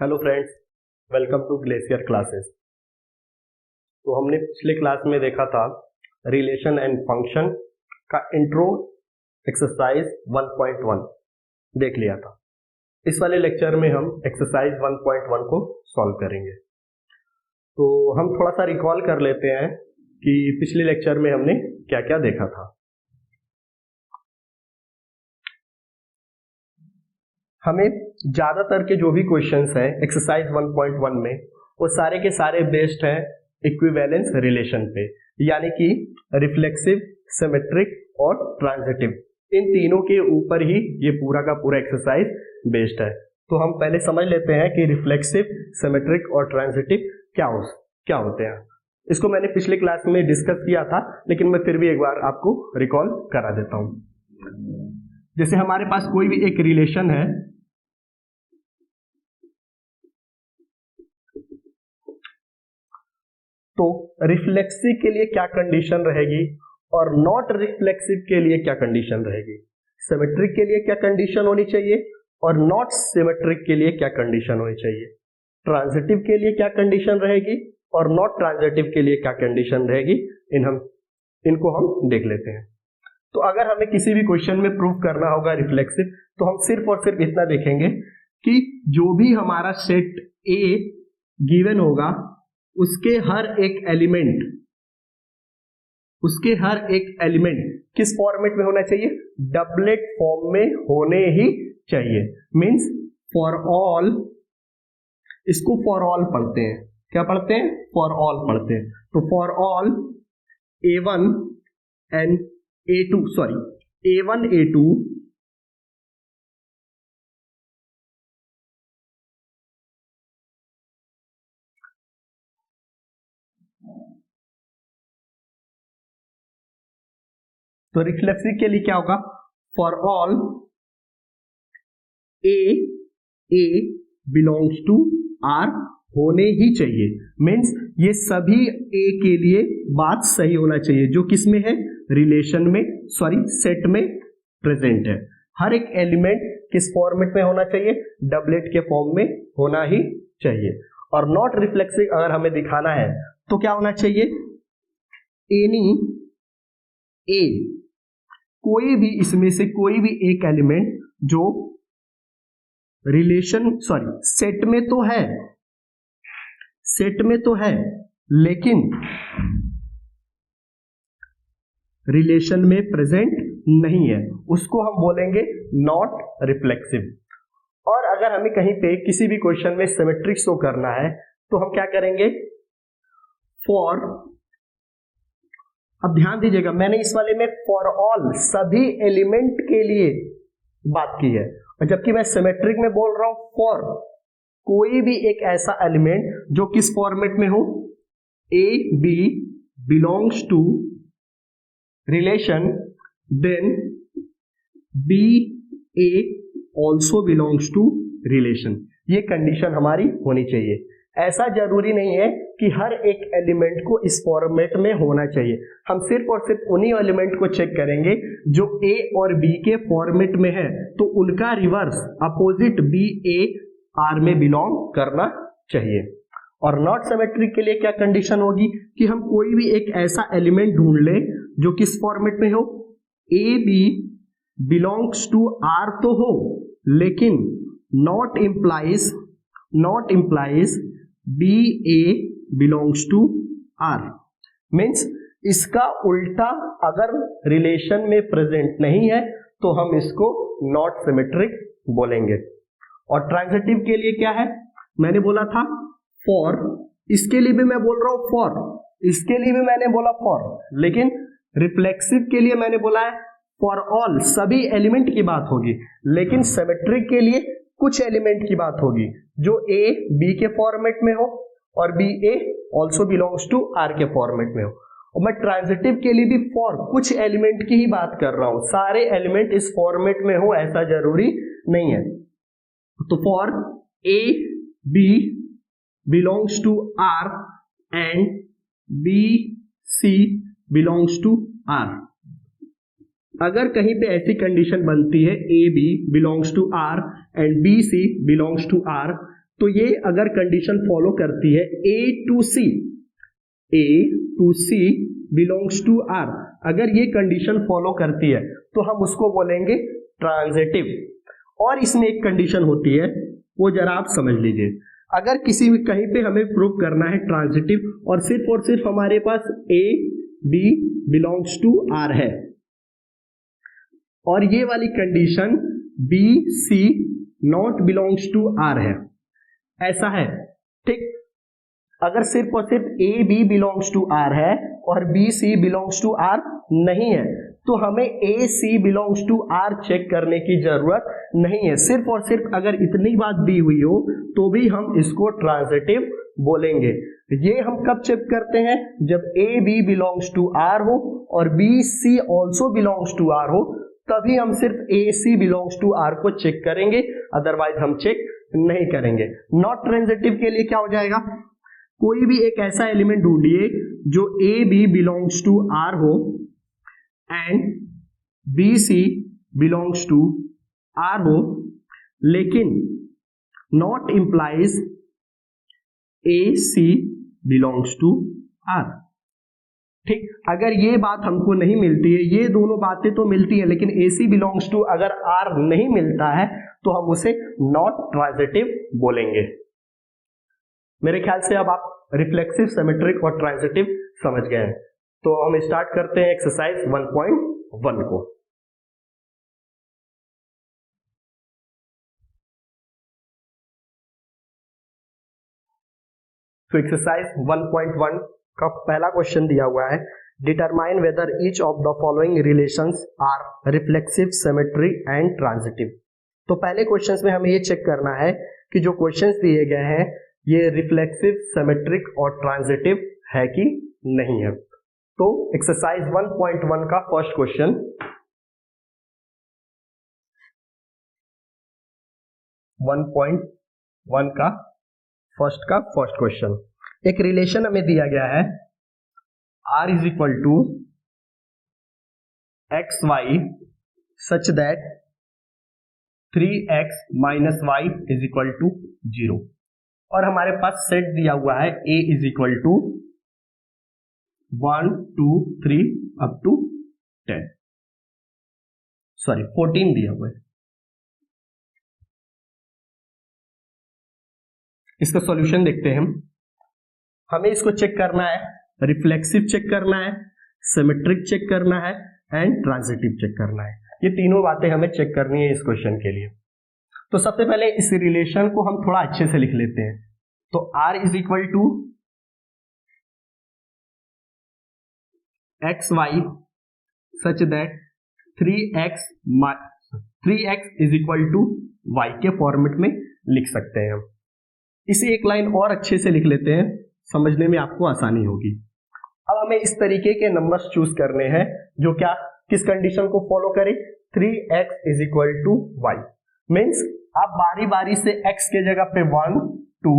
Hello friends, welcome to glacier classes. तो हमने पिछले क्लास में देखा था रिलेशन एंड फंक्शन का इंट्रो एक्सरसाइज 1.1 देख लिया था। इस वाले लेक्चर में हम एक्सरसाइज 1.1 को सॉल्व करेंगे। तो हम थोड़ा सा रिकॉल कर लेते हैं कि पिछले लेक्चर में हमने क्या क्या देखा था। हमें ज़्यादातर के जो भी क्वेश्चंस हैं एक्सरसाइज 1.1 में वो सारे के सारे बेस्ड हैं इक्विवेलेंस रिलेशन पे, यानी कि रिफ्लेक्सिव, सिमेट्रिक और ट्रांजिटिव, इन तीनों के ऊपर ही ये पूरा का पूरा एक्सरसाइज बेस्ड है। तो हम पहले समझ लेते हैं कि रिफ्लेक्सिव, सिमेट्रिक और ट्रांजिटिव क्या होते हैं। इसको मैंने पिछले क्लास में डिस्कस किया था, लेकिन मैं फिर भी एक बार आपको रिकॉल करा देता हूं। जैसे हमारे पास कोई भी एक रिलेशन है, तो रिफ्लेक्सिव के लिए क्या कंडीशन रहेगी और नॉट रिफ्लेक्सिव के लिए क्या कंडीशन रहेगी, सिमेट्रिक के लिए क्या कंडीशन होनी चाहिए और नॉट सिमेट्रिक के लिए क्या कंडीशन होनी चाहिए, ट्रांजिटिव के लिए क्या कंडीशन रहेगी और नॉट ट्रांजिटिव के लिए क्या कंडीशन रहेगी, इनको हम देख लेते हैं। तो अगर हमें किसी भी क्वेश्चन में प्रूव करना होगा रिफ्लेक्सिव, तो हम सिर्फ और सिर्फ इतना देखेंगे कि जो भी हमारा सेट ए गिवन होगा उसके हर एक एलिमेंट किस फॉर्मेट में होना चाहिए, डबलेट फॉर्म में होने ही चाहिए। मींस फॉर ऑल, इसको फॉर ऑल पढ़ते हैं, क्या पढ़ते हैं, फॉर ऑल पढ़ते हैं। तो for all A1 and A2 A1 A2 तो रिफ्लेक्सिव के लिए क्या होगा, for all A belongs to R होने ही चाहिए। मीन्स ये सभी A के लिए बात सही होना चाहिए जो किसमें है, रिलेशन में, सेट में प्रेजेंट है। हर एक एलिमेंट किस फॉर्मेट में होना चाहिए, डबलेट के फॉर्म में होना ही चाहिए। और नॉट रिफ्लेक्सिव अगर हमें दिखाना है तो क्या होना चाहिए, एनी ए, कोई भी इसमें से कोई भी एक एलिमेंट जो सेट में तो है लेकिन रिलेशन में प्रेजेंट नहीं है, उसको हम बोलेंगे नॉट रिफ्लेक्सिव। और अगर हमें कहीं पे किसी भी क्वेश्चन में सिमेट्रिक शो करना है तो हम क्या करेंगे, फॉर, अब ध्यान दीजिएगा मैंने इस वाले में फॉर ऑल सभी एलिमेंट के लिए बात की है, और जबकि मैं सिमेट्रिक में बोल रहा हूं फॉर कोई भी एक ऐसा एलिमेंट जो किस फॉर्मेट में हो, A B belongs to relation, then B A also belongs to relation. ये कंडीशन हमारी होनी चाहिए। ऐसा जरूरी नहीं है कि हर एक एलिमेंट को इस फॉर्मेट में होना चाहिए, हम सिर्फ और सिर्फ उन्हीं एलिमेंट को चेक करेंगे जो ए और बी के फॉर्मेट में है, तो उनका reverse opposite B A R में बिलोंग करना चाहिए। और नॉट सिमेट्रिक के लिए क्या कंडीशन होगी कि हम कोई भी एक ऐसा एलिमेंट ढूंढ ले जो किस फॉर्मेट में हो, A B belongs to R तो हो लेकिन not implies B A belongs to R. Means इसका उल्टा अगर रिलेशन में प्रेजेंट नहीं है तो हम इसको नॉट सिमेट्रिक बोलेंगे। और ट्रांजिटिव के लिए क्या है, मैंने बोला था फॉर, इसके लिए भी मैं बोल रहा हूं फॉर, इसके लिए भी मैंने बोला फॉर, लेकिन रिफ्लेक्सिव के लिए मैंने बोला है फॉर ऑल, सभी एलिमेंट की बात होगी, लेकिन सिमेट्रिक के लिए कुछ एलिमेंट की बात होगी जो ए बी के फॉर्मेट में हो और B A also belongs to R के फॉर्मेट में हो। और मैं ट्रांजिटिव के लिए भी फॉर कुछ एलिमेंट की ही बात कर रहा हूं, सारे एलिमेंट इस फॉर्मेट में हो ऐसा जरूरी नहीं है। तो for A B belongs to R and B C belongs to R, अगर कहीं पे ऐसी कंडीशन बनती है A B belongs to R and B C belongs to R, तो ये अगर कंडीशन फॉलो करती है A to C belongs to R, अगर ये कंडीशन फॉलो करती है तो हम उसको बोलेंगे ट्रांजिटिव। और इसमें एक कंडीशन होती है, वो जरा आप समझ लीजिए। अगर किसी भी कहीं पे हमें प्रूव करना है ट्रांजिटिव और सिर्फ हमारे पास A B belongs to R है और ये वाली condition B C not belongs to R है, ऐसा है, ठीक। अगर सिर्फ और सिर्फ A B belongs to R है और B C belongs to R नहीं है तो हमें A C belongs to R check करने की जरूरत नहीं है। सिर्फ और सिर्फ अगर इतनी बात दी हुई हो तो भी हम इसको ट्रांजिटिव बोलेंगे। ये हम कब चेक करते हैं? जब A B belongs to R हो और B C also belongs to R हो, तभी हम सिर्फ A C belongs to R को चेक करेंगे, अदरवाइज हम चेक नहीं करेंगे। नॉट ट्रांजिटिव के लिए क्या हो जाएगा? कोई भी एक ऐसा एलिमेंट ढूंढिए जो A B belongs to R हो and B C belongs to R हो, लेकिन not implies A C belongs to R। ठीक, अगर ये बात हमको नहीं मिलती है, ये दोनों बातें तो मिलती है लेकिन A C बिलोंग्स टू अगर R नहीं मिलता है तो हम उसे नॉट ट्रांजिटिव बोलेंगे। मेरे ख्याल से अब आप रिफ्लेक्सिव, सिमेट्रिक और ट्रांजिटिव समझ गए हैं। तो हम स्टार्ट करते हैं एक्सरसाइज 1.1 को। तो एक्सरसाइज 1.1 का पहला क्वेश्चन दिया हुआ है, determine whether each of the following relations are reflexive, symmetry and transitive. तो पहले क्वेश्चंस में हमें ये चेक करना है कि जो क्वेश्चंस दिए गए हैं ये रिफ्लेक्सिव, सिमेट्रिक और ट्रांजिटिव है कि नहीं है। तो एक्सरसाइज 1.1 का फर्स्ट क्वेश्चन, फर्स्ट क्वेश्चन, एक रिलेशन हमें दिया गया है R is equal to x y such that 3x minus y is equal to 0 और हमारे पास सेट दिया हुआ है A is equal to 1 2 3 up to 14 दिया हुआ है। इसका सॉल्यूशन देखते हैं हम। हमें इसको चेक करना है, रिफ्लेक्सिव चेक करना है, सिमेट्रिक चेक करना है एंड ट्रांजिटिव चेक करना है। ये तीनों बातें हमें चेक करनी है इस क्वेश्चन के लिए। तो सबसे पहले इस रिलेशन को हम थोड़ा अच्छे से लिख लेते हैं। तो R is equal to x y such that 3x is equal to y के फॉर्मेट में लिख सकते हैं हम। इसे एक लाइन और अच्छे से लिख लेते हैं, समझने में आपको आसानी होगी। अब हमें इस तरीके के नंबर्स चूज करने हैं जो क्या, किस कंडीशन को फॉलो करें? 3x is equal to y. Means आप बारी बारी से x के जगह पे 1 2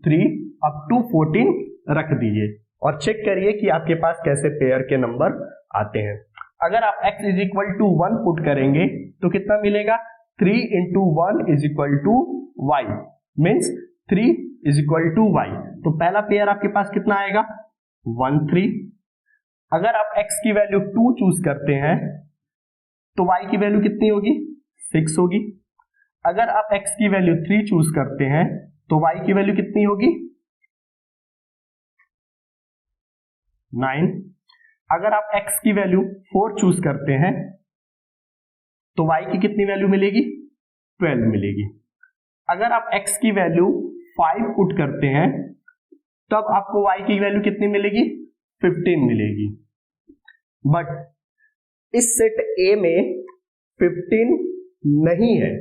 3 अप टू 14 रख दीजिए और चेक करिए कि आपके पास कैसे पेयर के नंबर आते हैं। अगर आप x is equal to 1 put करेंगे तो कितना मिलेगा? 3 into 1 is equal to y, means 3 is equal to y. तो पहला पेयर आपके पास कितना आएगा? 1 3। अगर आप x की वैल्यू 2 चूज करते हैं तो y की वैल्यू कितनी होगी? 6 होगी। अगर आप x की वैल्यू 3 चूज करते हैं तो y की वैल्यू कितनी होगी? 9। अगर आप x की वैल्यू 4 चूज करते हैं तो y की कितनी वैल्यू मिलेगी? 12 मिलेगी। अगर आप x की वैल्यू 5 पुट करते हैं तब आपको y की वैल्यू कितनी मिलेगी? 15 मिलेगी। बट इस सेट A में 15 नहीं है,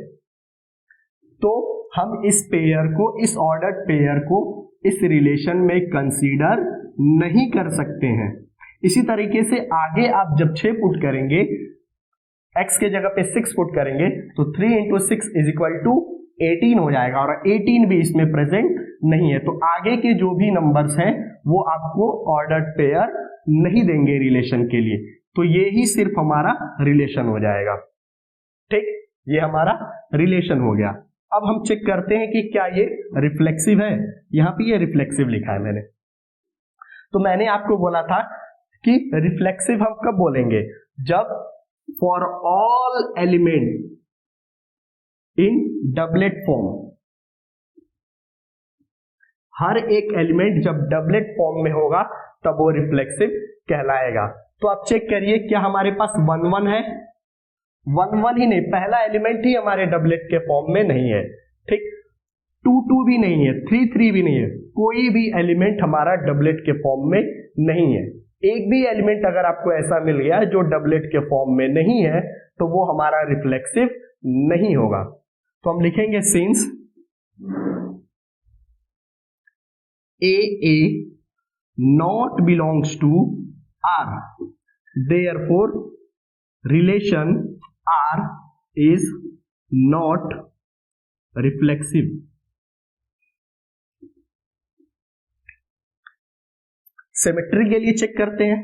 तो हम इस पेयर को, इस ऑर्डर्ड पेयर को इस रिलेशन में कंसीडर नहीं कर सकते हैं। इसी तरीके से आगे आप जब 6 पुट करेंगे, x के जगह पे 6 पुट करेंगे तो 3 इंटू 6 इज इक्वल टू 18 हो जाएगा और 18 भी इसमें प्रेजेंट नहीं है। तो आगे के जो भी नंबर्स हैं वो आपको ऑर्डर्ड पेयर नहीं देंगे रिलेशन के लिए। तो ये ही सिर्फ हमारा रिलेशन हो जाएगा। ठीक, ये हमारा रिलेशन हो गया। अब हम चेक करते हैं कि क्या ये रिफ्लेक्सिव है। यहां पे ये रिफ्लेक्सिव लिखा है मैंने, तो मैंने आपको बोला था कि रिफ्लेक्सिव हम कब बोलेंगे, जब for all element in doublet form, हर एक एलिमेंट जब डबलेट फॉर्म में होगा तब वो रिफ्लेक्सिव कहलाएगा। तो आप चेक करिए क्या हमारे पास 1 1 है, 1 1 ही नहीं, पहला एलिमेंट ही हमारे डबलेट के फॉर्म में नहीं है, ठीक, 2 2 भी नहीं है, 3 3 भी नहीं है, कोई भी एलिमेंट हमारा डबलेट के फॉर्म में नहीं है। एक भी एलिमेंट अगर आपको ऐसा मिल गया जो डबलेट के फॉर्म में नहीं है तो वो हमारा रिफ्लेक्सिव नहीं होगा। तो हम लिखेंगे since A not belongs to R, therefore relation R is not reflexive. Symmetry के लिए चेक करते हैं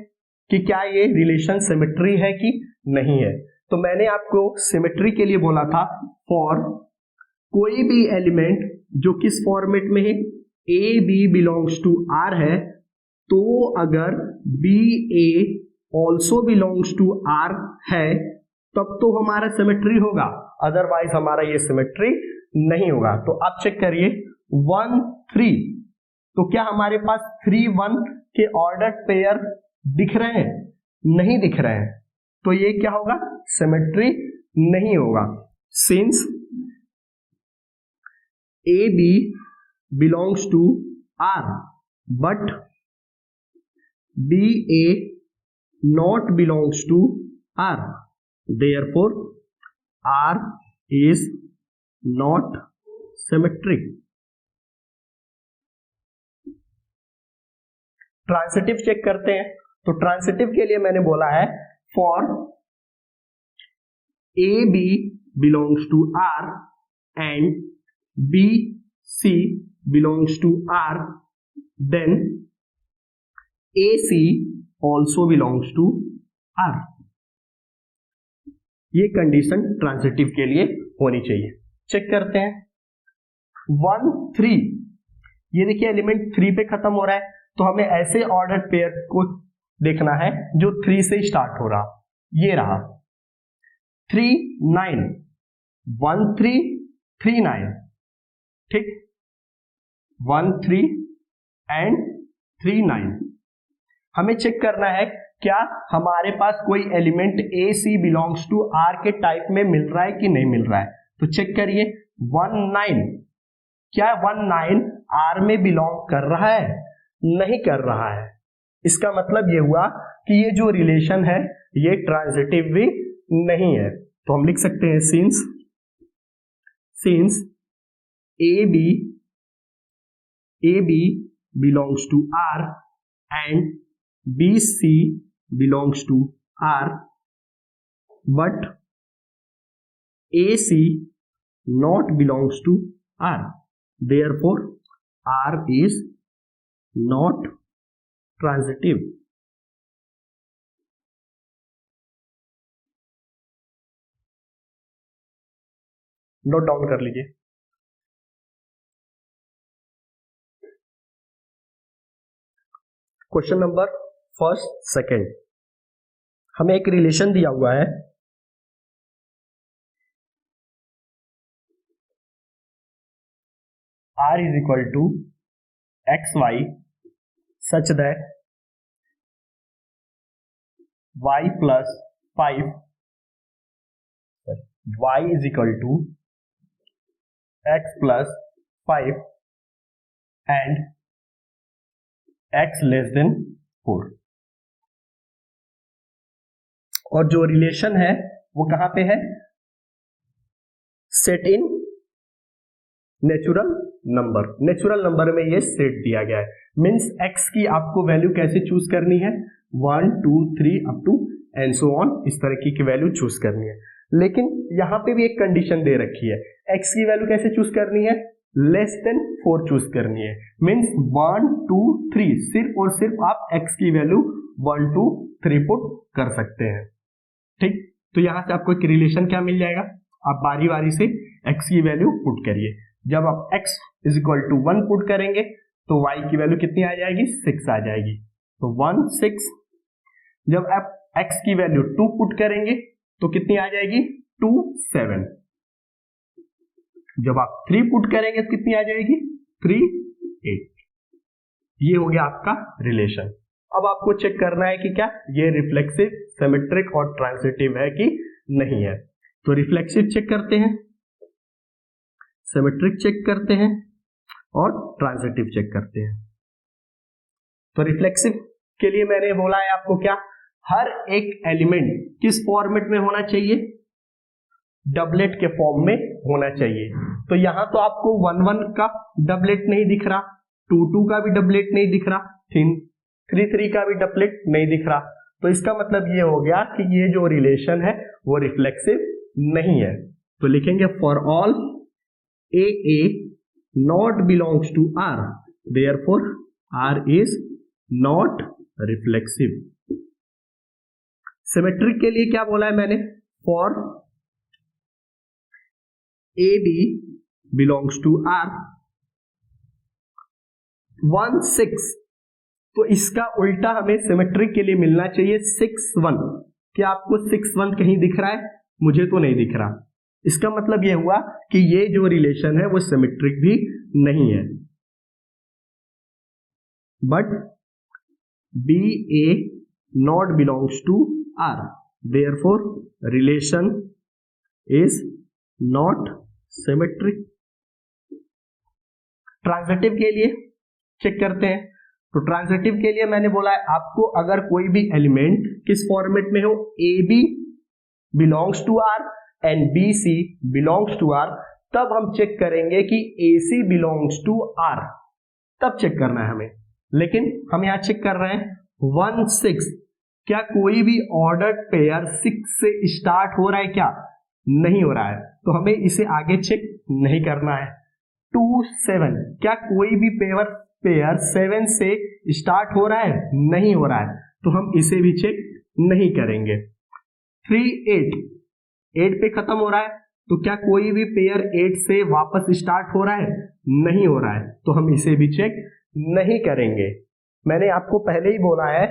कि क्या ये रिलेशन सिमेट्री है कि नहीं है। तो मैंने आपको सिमेट्री के लिए बोला था फॉर कोई भी एलिमेंट जो किस फॉर्मेट में है, A B belongs to R है, तो अगर B A also belongs to R है तब तो हमारा सिमेट्री होगा, अदरवाइज हमारा ये सिमेट्री नहीं होगा। तो आप चेक करिए 1 3, तो क्या हमारे पास 3 1 के ऑर्डर पेयर दिख रहे हैं, नहीं दिख रहे हैं, तो ये क्या होगा, सिमेट्री नहीं होगा। Since A B belongs to R but B A not belongs to R, therefore R is not symmetric. Transitive check करते हैं। तो ट्रांसिटिव के लिए मैंने बोला है for A B belongs to R and B C belongs to R, then A C also belongs to R. ये condition transitive के लिए होनी चाहिए। चेक करते हैं 1 3, ये देखिए एलिमेंट 3 पे खत्म हो रहा है, तो हमें ऐसे ऑर्डर पेयर को देखना है जो 3 से स्टार्ट हो रहा, ये रहा 3 9 1 3 3 9, ठीक, 1 3 एंड 3 9। हमें चेक करना है क्या हमारे पास कोई element A C belongs to R के टाइप में मिल रहा है कि नहीं मिल रहा है। तो चेक करिए 1 9, क्या 1 9 आर में बिलोंग कर रहा है, नहीं कर रहा है। इसका मतलब ये हुआ कि ये जो रिलेशन है ये ट्रांजिटिव भी नहीं है। तो हम लिख सकते हैं since A B belongs to R and B C belongs to R but AC not belongs to R, therefore R is not transitive. Note down कर लीजिए। क्वेश्चन नंबर फर्स्ट सेकेंड, हमें एक रिलेशन दिया हुआ है R is equal to xy such that y plus 5 y is equal to x plus 5 and x less than 4। और जो relation है वो कहां पे है, set in natural number. Natural number में ये सेट दिया गया है, मींस x की आपको वैल्यू कैसे चूज करनी है, 1 2 3 up to and so on, इस तरह की वैल्यू चूज करनी है। लेकिन यहां पे भी एक कंडीशन दे रखी है, x की वैल्यू कैसे चूज करनी है, लेस देन 4 चूज करनी है, मींस 1 2 3, सिर्फ और सिर्फ आप x की वैल्यू 1 2 3 पुट कर सकते हैं, ठीक। तो यहां से आपको एक रिलेशन क्या मिल जाएगा, आप बारी बारी से x की वैल्यू पुट करिए। जब आप x is equal to 1 put करेंगे तो y की वैल्यू कितनी आ जाएगी, 6 आ जाएगी। तो 1 6। जब आप x की वैल्यू 2 पुट करेंगे तो कितनी आ जाएगी, 2 7। जब आप 3 पुट करेंगे तो कितनी आ जाएगी, 3 8। ये हो गया आपका रिलेशन। अब आपको चेक करना है कि क्या ये रिफ्लेक्सिव, सिमेट्रिक और ट्रांजिटिव है कि नहीं है। तो रिफ्लेक्सिव चेक करते हैं, सिमेट्रिक चेक करते हैं और ट्रांजिटिव चेक करते हैं। तो रिफ्लेक्सिव के लिए मैंने बोला है आपको क्या, हर एक एलिमेंट किस फॉर्मेट में होना चाहिए, डबलेट के फॉर्म में होना चाहिए। तो यहां तो आपको 1 1 का डबलेट नहीं दिख रहा, 2 2 का भी डबलेट नहीं दिख रहा, 3 3 का भी डबलेट नहीं दिख रहा। तो इसका मतलब ये हो गया कि ये जो रिलेशन है वो रिफ्लेक्सिव नहीं है। तो लिखेंगे for all A not belongs to R, therefore R is not reflexive. Symmetric के लिए क्या बोला है मैंने, for A B belongs to R 1 6। तो इसका उल्टा हमें सिमेट्रिक के लिए मिलना चाहिए 6 1। क्या आपको 6 1 कहीं दिख रहा है, मुझे तो नहीं दिख रहा। इसका मतलब यह हुआ कि ये जो रिलेशन है वो सिमेट्रिक भी नहीं है। But B A not belongs to R, therefore relation is not symmetric. Transitive के लिए चेक करते हैं। तो ट्रांजिटिव के लिए मैंने बोला है आपको अगर कोई भी एलिमेंट किस फॉर्मेट में हो, A B belongs to R and B C belongs to R, तब हम चेक करेंगे कि A C belongs to R, तब चेक करना है हमें। लेकिन हम यहां चेक कर रहे हैं 1 6। क्या कोई भी ऑर्डर्ड पेयर 6 से स्टार्ट हो रहा है, क्या नहीं हो रहा है, तो हमें इसे आगे चेक नहीं करना है। 2 7, क्या कोई भी पेयर 7 से स्टार्ट हो रहा है, नहीं हो रहा है, तो हम इसे भी चेक नहीं करेंगे। 3 8, 8 पे खत्म हो रहा है, तो क्या कोई भी पेयर 8 से वापस स्टार्ट हो रहा है, नहीं हो रहा है, तो हम इसे भी चेक नहीं करेंगे। मैंने आपको पहले ही बोला है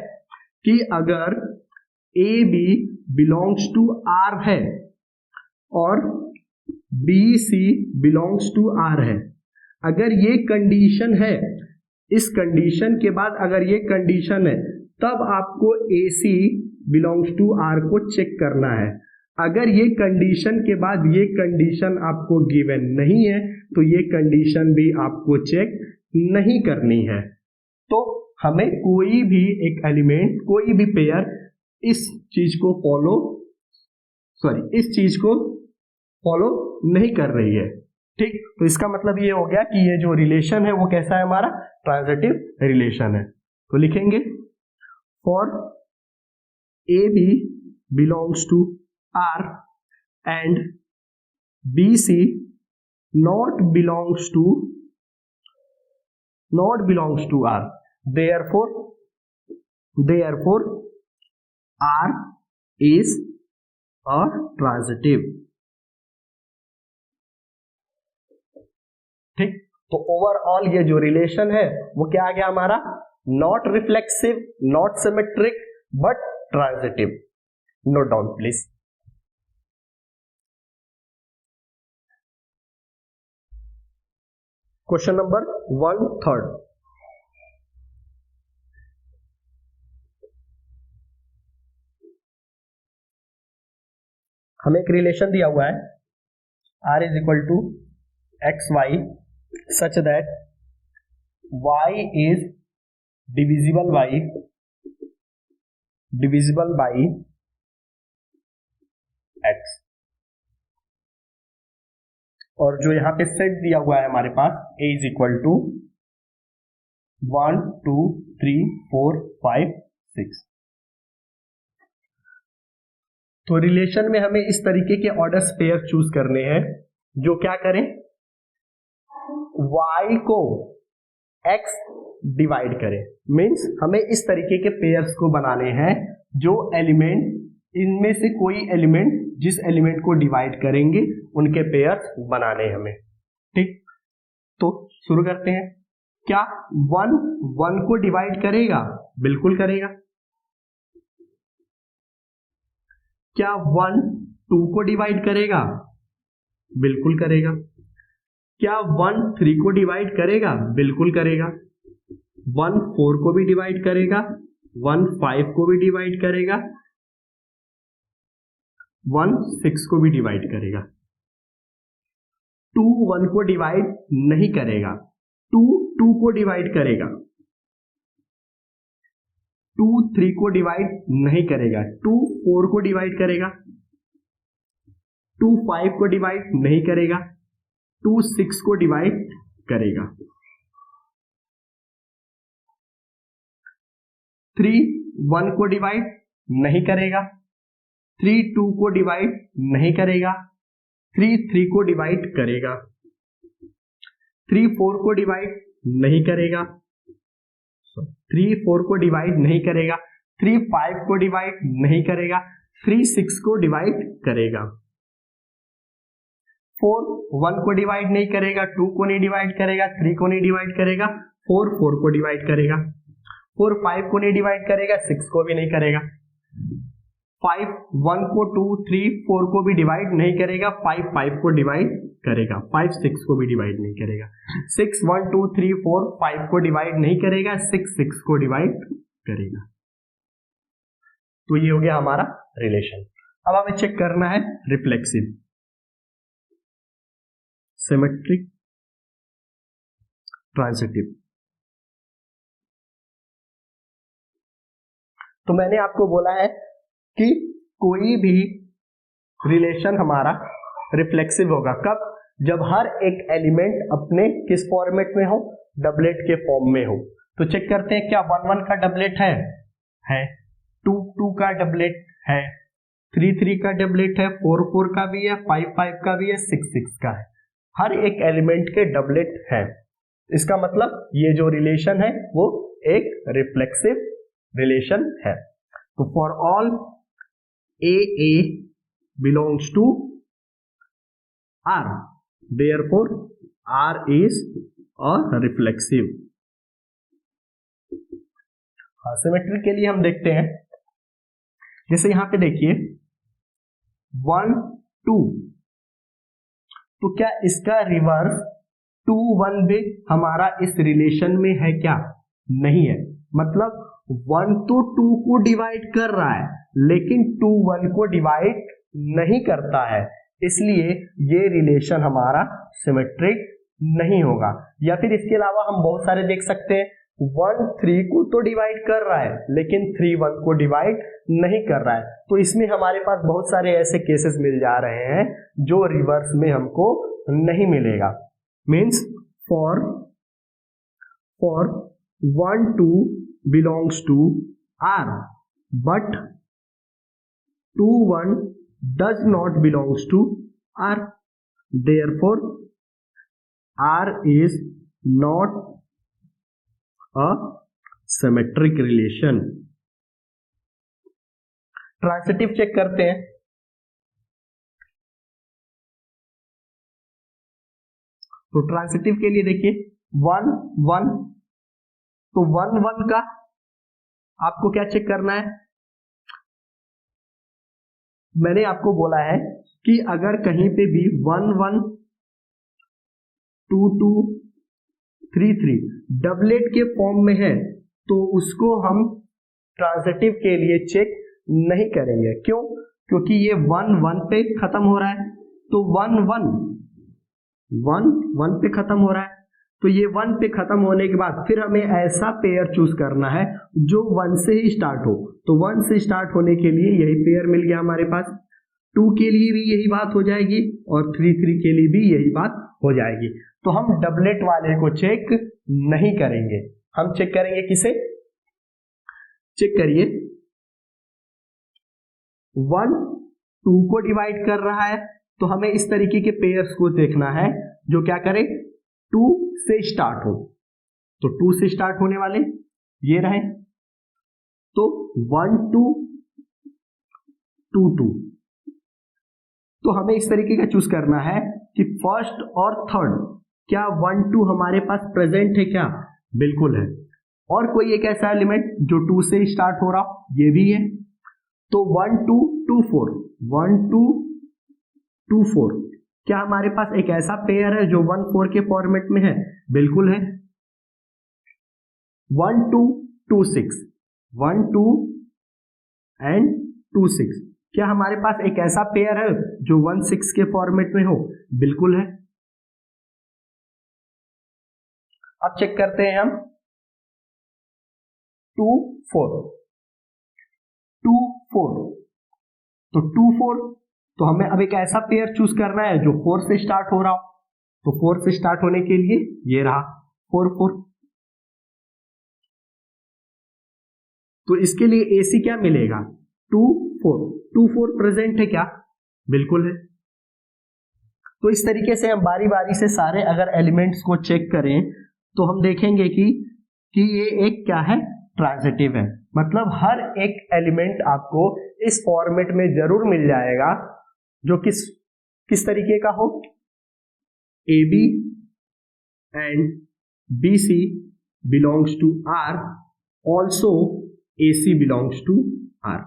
कि अगर A B belongs to R है और B C belongs to R है, अगर ये कंडीशन है, इस कंडीशन के बाद अगर ये कंडीशन है, तब आपको ए सी बिलोंग्स टू आर को चेक करना है। अगर ये कंडीशन के बाद ये कंडीशन आपको गिवन नहीं है, तो ये कंडीशन भी आपको चेक नहीं करनी है। तो हमें कोई भी एक एलिमेंट, कोई भी पेयर इस चीज को फॉलो नहीं कर रही है, ठीक। तो इसका मतलब ये हो गया कि ये जो रिलेशन है वो कैसा है, हमारा ट्रांजिटिव रिलेशन है। तो लिखेंगे for A B belongs to R and B C not belongs to R, therefore R is a transitive, ठीक। तो ओवरऑल ये जो रिलेशन है वो क्या आ गया हमारा, not reflexive, not symmetric, but transitive. Note down please. Question number 1/3। हमें एक रिलेशन दिया हुआ है R is equal to x y such that y is divisible by x, और जो यहां पे सेट दिया हुआ है हमारे पास a इज इक्वल टू 1 2 3 4 5 6। तो रिलेशन में हमें इस तरीके के ऑर्डर्स पेयर चूज करने हैं जो क्या करें, y को x डिवाइड करें। मींस हमें इस तरीके के पेयर्स को बनाने हैं जो एलिमेंट, इनमें से कोई एलिमेंट जिस एलिमेंट को डिवाइड करेंगे उनके पेयर्स बनाने हमें। ठीक, तो शुरू करते हैं। क्या 1 1 को डिवाइड करेगा? बिल्कुल करेगा। क्या 1 2 को डिवाइड करेगा? बिल्कुल करेगा। क्या 1 3 को डिवाइड करेगा? बिल्कुल करेगा। 1 4 को भी डिवाइड करेगा, 1 5 को भी डिवाइड करेगा, 1 6 को भी डिवाइड करेगा। 2 1 को डिवाइड नहीं करेगा, 2 2 को डिवाइड करेगा, 2 3 को डिवाइड नहीं करेगा, 2 4 को डिवाइड करेगा, 2 5 को डिवाइड नहीं करेगा, 2 6 को डिवाइड करेगा, 3 1 को डिवाइड नहीं करेगा, 3 2 को डिवाइड नहीं करेगा, 3 3 को डिवाइड करेगा, 3 4 को डिवाइड नहीं करेगा, 3 4 को डिवाइड नहीं करेगा, 3 5 को डिवाइड नहीं करेगा, 3 6 को डिवाइड करेगा, 4 1 को डिवाइड नहीं करेगा, 2 को नहीं डिवाइड करेगा, 3 को नहीं डिवाइड करेगा, 4 4 को डिवाइड करेगा, 4 5 को नहीं डिवाइड करेगा, 6 को भी नहीं करेगा, 5 1 को 2 3 4 को भी डिवाइड नहीं करेगा, 5 5 को डिवाइड करेगा, 5 6 को भी डिवाइड नहीं करेगा, 6 1 2 3 4 5 को डिवाइड नहीं करेगा, 6 6 को डिवाइड करेगा। तो ये हो गया हमारा रिलेशन। अब हमें चेक करना है रिफ्लेक्सिव, सिमेट्रिक, ट्रांजिटिव। तो मैंने आपको बोला है कि कोई भी रिलेशन हमारा रिफ्लेक्सिव होगा कब? जब हर एक एलिमेंट अपने किस फॉर्मेट में हो? डबलेट के फॉर्म में हो। तो चेक करते हैं, क्या 1 1 का डबलेट है, 2 2 का डबलेट है, 3 3 का डबलेट है, 4 4 का भी है, 5 5 का भी है, 6 6 का है। हर एक एलिमेंट के डबलेट है। इसका मतलब ये जो रिलेशन है वो एक रिफ्लेक्सिव रिलेशन है। तो for all A belongs to R, therefore R is a reflexive. Symmetry के लिए हम देखते हैं, जैसे यहां पे देखिए 1 2, तो क्या इसका रिवर्स 2 1 भी हमारा इस रिलेशन में है क्या? नहीं है। मतलब 1 तो 2 को डिवाइड कर रहा है लेकिन 2 1 को डिवाइड नहीं करता है, इसलिए ये रिलेशन हमारा सिमेट्रिक नहीं होगा। या फिर इसके अलावा हम बहुत सारे देख सकते हैं, 1 3 को तो डिवाइड कर रहा है लेकिन 3 1 को डिवाइड नहीं कर रहा है। तो इसमें हमारे पास बहुत सारे ऐसे केसेस मिल जा रहे हैं जो रिवर्स में हमको नहीं मिलेगा। Means for 1 2 belongs to R but 2 1 does not belongs to R, therefore R is not a symmetric relation। Transitive check करते हैं। तो ट्रांजिटिव के लिए देखिए 1 1, तो 1 1 का आपको क्या चेक करना है? मैंने आपको बोला है कि अगर कहीं पे भी 1 1 2 2 3 3 डबलेट के फॉर्म में है तो उसको हम ट्रांजिटिव के लिए चेक नहीं करेंगे। क्यों? क्योंकि ये 1 1 पे खत्म हो रहा है, तो 1 1 1 पे खत्म हो रहा है, तो ये 1 पे खत्म होने के बाद फिर हमें ऐसा पेयर चूज करना है जो 1 से ही स्टार्ट हो। तो 1 से स्टार्ट होने के लिए यही पेयर मिल गया हमारे पास, 2 के लिए भी यही बात हो जाएगी और 3 3 के लिए भी यही बात हो जाएगी। तो हम डबलेट वाले को चेक नहीं करेंगे, हम चेक करेंगे किसे? चेक करिए, 1 2 को डिवाइड कर रहा है तो हमें इस तरीके के पेयर्स को देखना है जो क्या करे, 2 से स्टार्ट हो। तो 2 से स्टार्ट होने वाले ये रहे, तो 1 2 2 2, तो हमें इस तरीके का चूज करना है कि फर्स्ट और थर्ड क्या 1 2 हमारे पास प्रेजेंट है क्या, बिल्कुल है। और कोई एक ऐसा एलिमेंट जो 2 से स्टार्ट हो रहा, ये भी है। तो 1 2 2 4 1 2 2 4 क्या हमारे पास एक ऐसा पेयर है जो 1 4 के फॉर्मेट में है, बिल्कुल है। 1 2 2 6 1 2 एंड 2 6 क्या हमारे पास एक ऐसा पेयर है जो 1 6 के फॉर्मेट में हो, बिल्कुल है। अब चेक करते हैं हम 2 4 2 4 तो 2 4 तो हमें अब एक ऐसा पेयर चूज करना है जो 4 से स्टार्ट हो रहा हो, तो 4 से स्टार्ट होने के लिए ये रहा 4 4। तो इसके लिए AC क्या मिलेगा, 2 4 2 4 प्रेजेंट है क्या, बिल्कुल है। तो इस तरीके से हम बारी बारी से सारे अगर एलिमेंट्स को चेक करें तो हम देखेंगे कि ये एक क्या है, ट्रांजिटिव है। मतलब हर एक एलिमेंट आपको इस फॉर्मेट में जरूर मिल जाएगा जो किस तरीके का हो, AB and BC belongs to R, also AC belongs to R।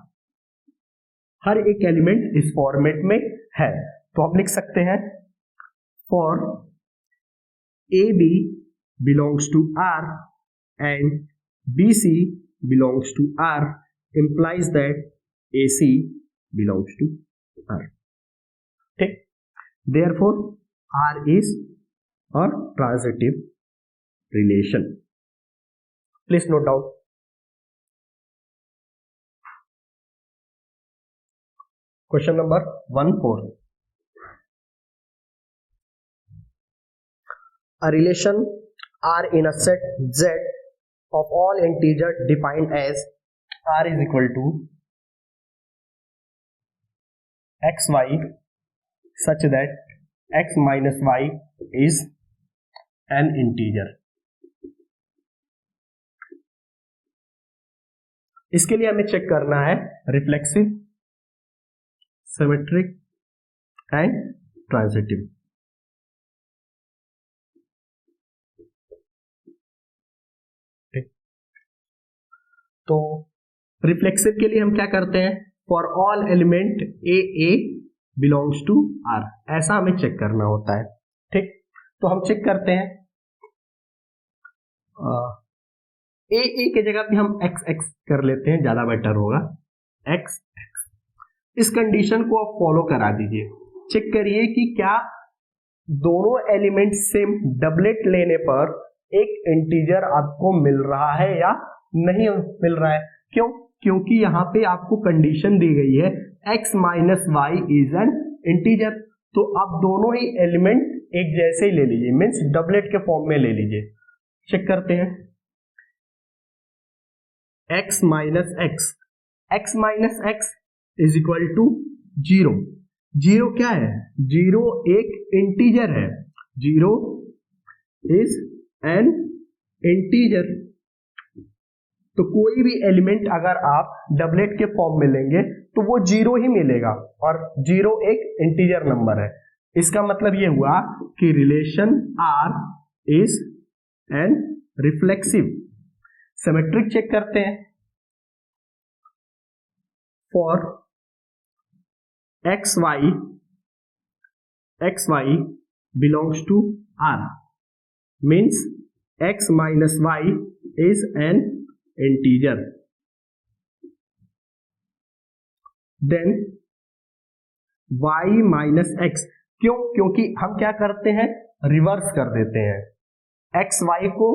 हर एक एलिमेंट इस फॉर्मेट में है। तो हम लिख सकते हैं for AB belongs to R and BC belongs to R implies that AC belongs to R. ठीक, therefore R is a transitive relation. Please note down. Question number 14. A relation R in a set Z of all integer defined as R is equal to xy such that x minus y is an integer. इसके लिए हमें check करना है reflexive, symmetric and transitive. तो reflexive के लिए हम क्या करते हैं, for all element A belongs to R, ऐसा हमें चेक करना होता है। ठीक, तो हम चेक करते हैं ए के जगह पे हम एक्स एक्स कर लेते हैं, ज्यादा बेटर होगा, एक्स एक्स। इस कंडीशन को आप फॉलो करा दीजिए, चेक करिए कि क्या दोनों एलिमेंट सेम डबलेट लेने पर एक इंटीजर आपको मिल रहा है या नहीं मिल रहा है। क्यों, क्योंकि यहां पे आपको कंडीशन दी गई है x minus y is an integer. तो आप दोनों ही एलिमेंट एक जैसे ही ले लीजिए, मीन्स डबलेट के फॉर्म में ले लीजिए। चेक करते हैं x minus x is equal to 0। 0 क्या है, 0 एक इंटीजर है, 0 इज एन इंटीजर। तो कोई भी एलिमेंट अगर आप डबलेट के फॉर्म में लेंगे तो वो 0 ही मिलेगा, और 0 एक इंटीजर नंबर है। इसका मतलब ये हुआ कि relation R is an reflexive. Symmetric check करते हैं, for xy belongs to R means x minus y is an integer, then y minus x. क्यों, क्योंकि हम क्या करते हैं, रिवर्स कर देते हैं, एक्स वाई को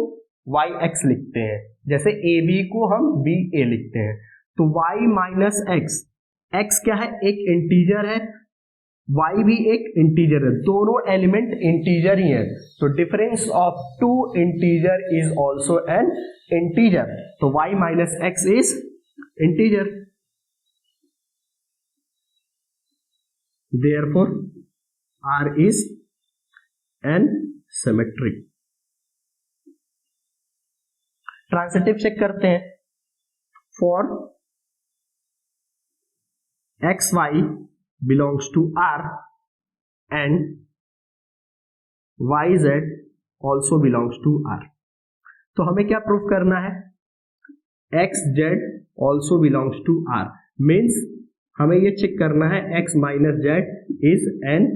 वाई एक्स लिखते हैं, जैसे ए बी को हम बी ए लिखते हैं। तो y माइनस एक्स, एक्स क्या है, एक इंटीजर है, y भी एक इंटीजर है, दोनों एलिमेंट इंटीजर ही है। तो difference of two integer is also an integer. तो y minus x is integer, therefore R is an symmetric। Transitive check करते हैं, for xy belongs to R and yz also belongs to R. तो हमें क्या proof करना है? xz also belongs to R means हमें ये चेक करना है x minus z is an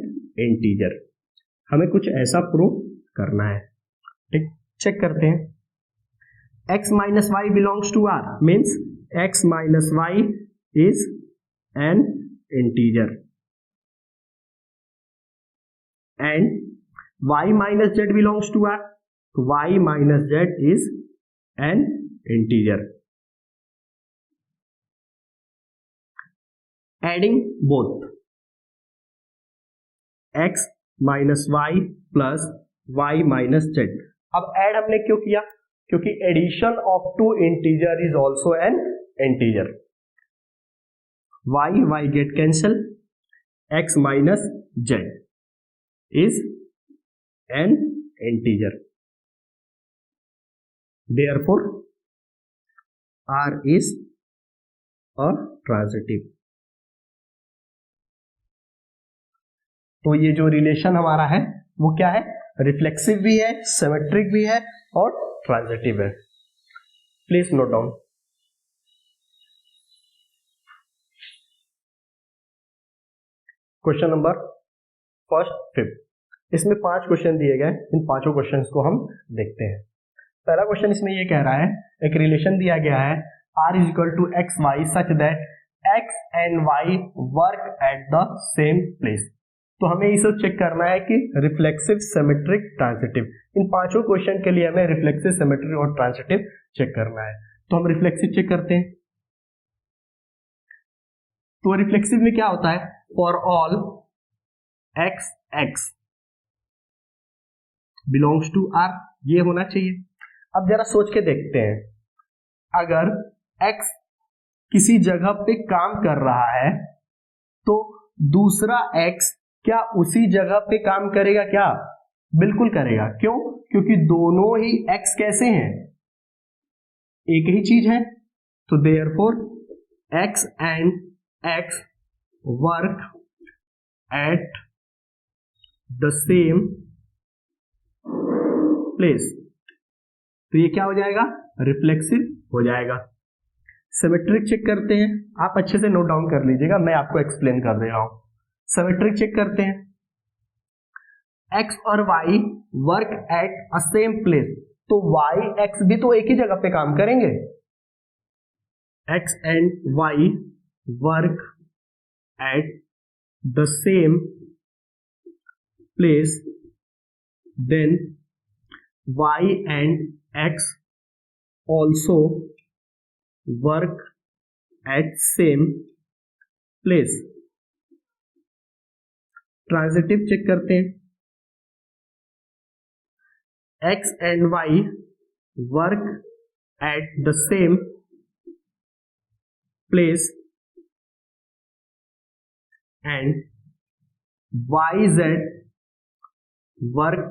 integer. हमें कुछ ऐसा प्रूफ करना है. ठीक, चेक करते हैं. x minus y belongs to R means x minus y is an integer and y minus z belongs to R. y minus z is an integer. Adding both x minus y plus y minus z. अब add हमने क्यों किया? क्योंकि addition of two integer is also an integer. y get cancel, x minus z is an integer. Therefore, R is a transitive. तो ये जो relation हमारा है वो क्या है? रिफ्लेक्सिव भी है, सिमेट्रिक भी है और ट्रांजिटिव है. Please note down. Question number first 5. इसमें 5 क्वेश्चन दिए गए. इन 5 क्वेश्चंस को हम देखते हैं. पहला क्वेश्चन इसमें ये कह रहा है, एक रिलेशन दिया गया है r is equal to x y such that x and y work at the same place. तो हमें इसे चेक करना है कि रिफ्लेक्सिव, सिमेट्रिक, ट्रांजिटिव, इन 5 क्वेश्चन के लिए हमें रिफ्लेक्सिव, सिमेट्रिक और ट्रांजिटिव चेक करना है. तो हम रिफ्लेक्सिव चेक करते हैं. तो रिफ्लेक्सिव में क्या होता है? For all x x belongs to r, ये होना चाहिए. अब जरा सोच के देखते हैं, अगर x किसी जगह पे काम कर रहा है तो दूसरा x क्या उसी जगह पे काम करेगा? क्या? बिल्कुल करेगा. क्यों? क्योंकि दोनों ही x कैसे हैं? एक ही चीज है. तो therefore x and x work at the same place. तो ये क्या हो जाएगा? रिफ्लेक्सिव हो जाएगा. सिमेट्रिक चेक करते हैं. आप अच्छे से नोट डाउन कर लीजिएगा, मैं आपको एक्सप्लेन कर दे रहा हूं. सिमेट्रिक चेक करते हैं. x और y work at a same place. तो y x भी तो एक ही जगह पे काम करेंगे. x and y work at the same place, then y and x also work at same place. Transitive check करते हैं. x and y work at the same place and yz work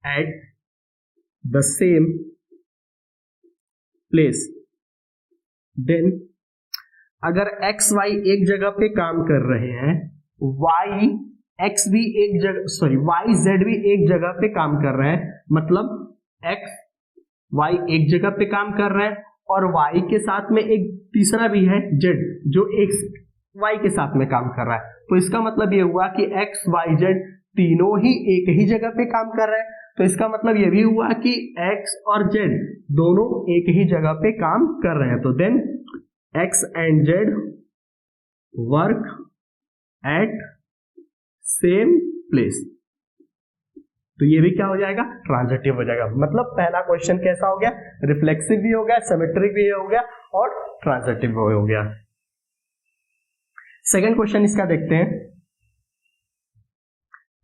at the same place. Then अगर x y एक जगह पे काम कर रहे हैं, y x भी एक जगह y z भी एक जगह पे काम कर रहे हैं, मतलब x y एक जगह पे काम कर रहे हैं और y के साथ में एक तीसरा भी है z जो x y के साथ में काम कर रहा है. तो इसका मतलब ये हुआ कि x y z तीनों ही एक ही जगह पे काम कर रहे हैं. तो इसका मतलब ये भी हुआ कि x और z दोनों एक ही जगह पे काम कर रहे हैं. तो then x and z work at same place. तो ये भी क्या हो जाएगा? ट्रांजिटिव हो जाएगा. मतलब पहला क्वेश्चन कैसा हो गया? रिफ्लेक्सिव भी हो गया, सिमेट्रिक भी हो गया और ट्रांजिटिव भी हो गया. सेकेंड क्वेश्चन इसका देखते हैं.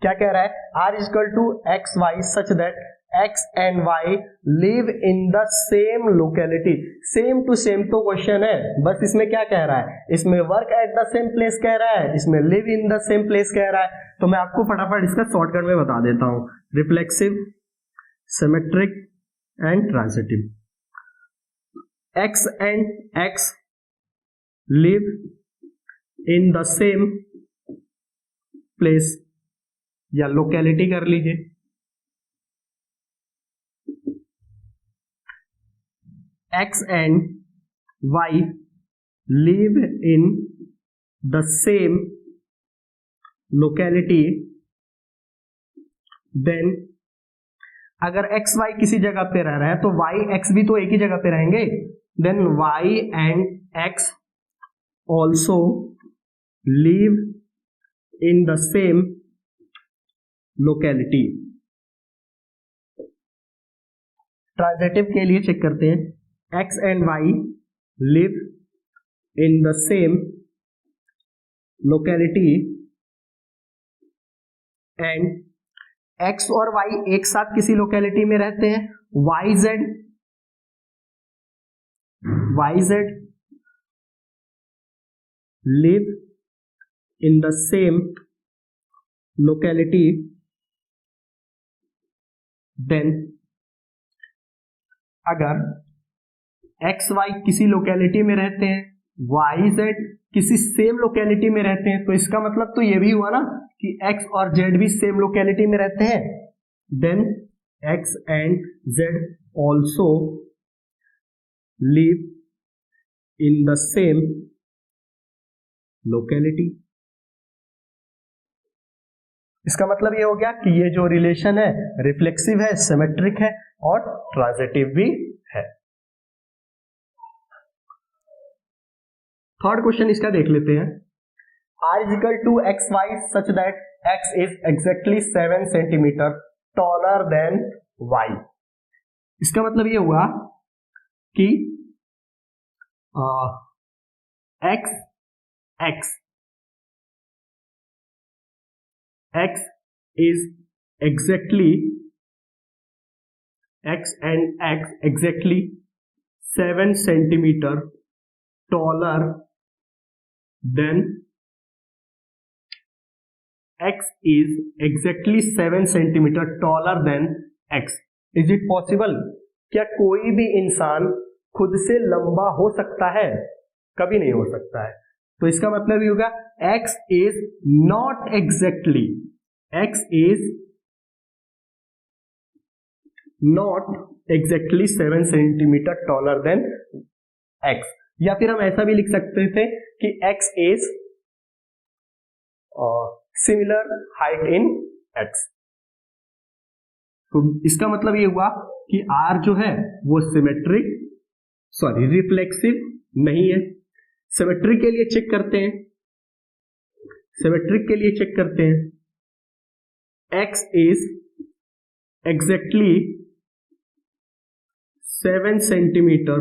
क्या कह रहा है? r is equal to x y such that x and y live in the same locality. Same to same तो क्वेश्चन है, बस इसमें क्या कह रहा है? इसमें work at the same place कह रहा है, इसमें live in the same place कह रहा है. तो मैं आपको फटाफट इसका शॉर्टकट में बता देता हूं. Reflexive, symmetric and transitive. x and x live in the same place या लोकेलिटी कर लीजिए। X and Y live in the same locality, then अगर एक्स वाई किसी जगह पे रह रहा है तो वाई एक्स भी तो एक ही जगह पे रहेंगे, then y and x also live in the same locality. Transitive के लिए चेक करते हैं, x and y live in the same locality and x और वाई एक साथ किसी लोकेलिटी में रहते हैं, y z live in the same locality, then अगर एक्स वाई किसी लोकेलिटी में रहते हैं, वाई जेड किसी सेम लोकेलिटी में रहते हैं, तो इसका मतलब तो ये भी हुआ ना कि एक्स और जेड भी सेम लोकेलिटी में रहते हैं, then x and z also live in the same locality. इसका मतलब ये हो गया कि ये जो रिलेशन है रिफ्लेक्सिव है, सिमेट्रिक है और ट्रांजिटिव भी है। थर्ड क्वेश्चन इसका देख लेते हैं, R is equal to xy such that x is exactly 7 centimetre taller than y। इसका मतलब ये हुआ कि x is exactly x and x exactly 7 centimetre taller than x is exactly 7 centimetre taller than x। Is it possible? क्या कोई भी इंसान खुद से लंबा हो सकता है? कभी नहीं हो सकता है। तो इसका मतलब ये होगा x is not exactly, x is not exactly 7 centimetre taller than x। या फिर हम ऐसा भी लिख सकते थे कि x is similar height in x। तो इसका मतलब ये हुआ कि R जो है वो रिफ्लेक्सिव नहीं है। सिमेट्रिक के लिए चेक करते हैं, x is exactly 7 centimetre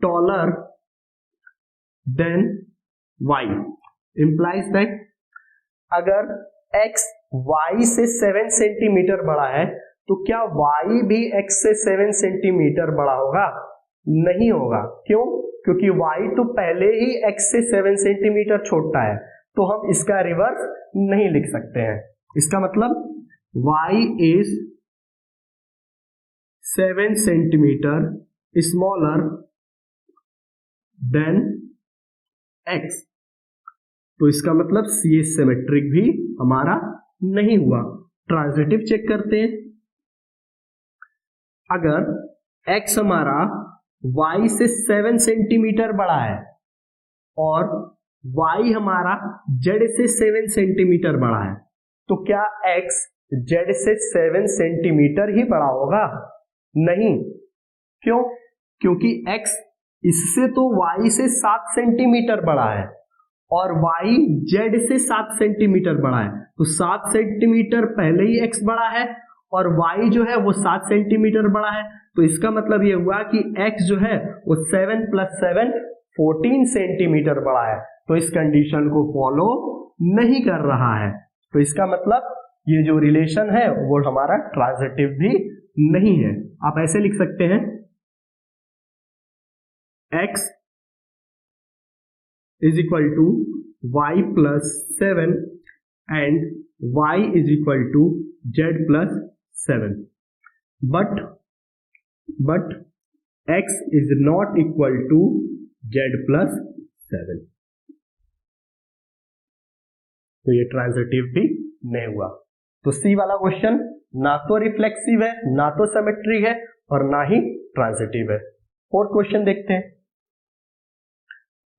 taller than y, implies that अगर x y से 7 सेंटीमीटर बड़ा है तो क्या y भी x से 7 सेंटीमीटर बड़ा होगा? नहीं होगा। क्यों? क्योंकि y तो पहले ही x से 7 सेंटीमीटर छोटा है, तो हम इसका रिवर्स नहीं लिख सकते हैं। इसका मतलब y is 7 centimetre smaller than x। तो इसका मतलब ये सिमेट्रिक भी हमारा नहीं हुआ। ट्रांजिटिव चेक करते हैं, अगर x हमारा y से 7 सेंटीमीटर बड़ा है और y हमारा z से 7 सेंटीमीटर बड़ा है, तो क्या x z से 7 सेंटीमीटर ही बड़ा होगा? नहीं। क्यों? क्योंकि x इससे तो y से 7 सेंटीमीटर बड़ा है और y z से 7 सेंटीमीटर बड़ा है, तो 7 सेंटीमीटर पहले ही x बड़ा है और y जो है वो 7 सेंटीमीटर बड़ा है। तो इसका मतलब ये हुआ कि x जो है वो 7 + 7 14 सेंटीमीटर बड़ा है, तो इस कंडीशन को फॉलो नहीं कर रहा है। तो इसका मतलब ये जो रिलेशन है वो हमारा ट्रांजिटिव भी नहीं है। आप ऐसे लिख सकते हैं, x is equal to y plus 7 and y is equal to z plus 7, but x is not equal to z plus 7। तो ये ट्रांजिटिव भी नहीं हुआ। तो सी वाला क्वेश्चन ना तो रिफ्लेक्सिव है, ना तो सिमेट्रिक है, और ना ही ट्रांजिटिव है। फोर्थ क्वेश्चन देखते हैं।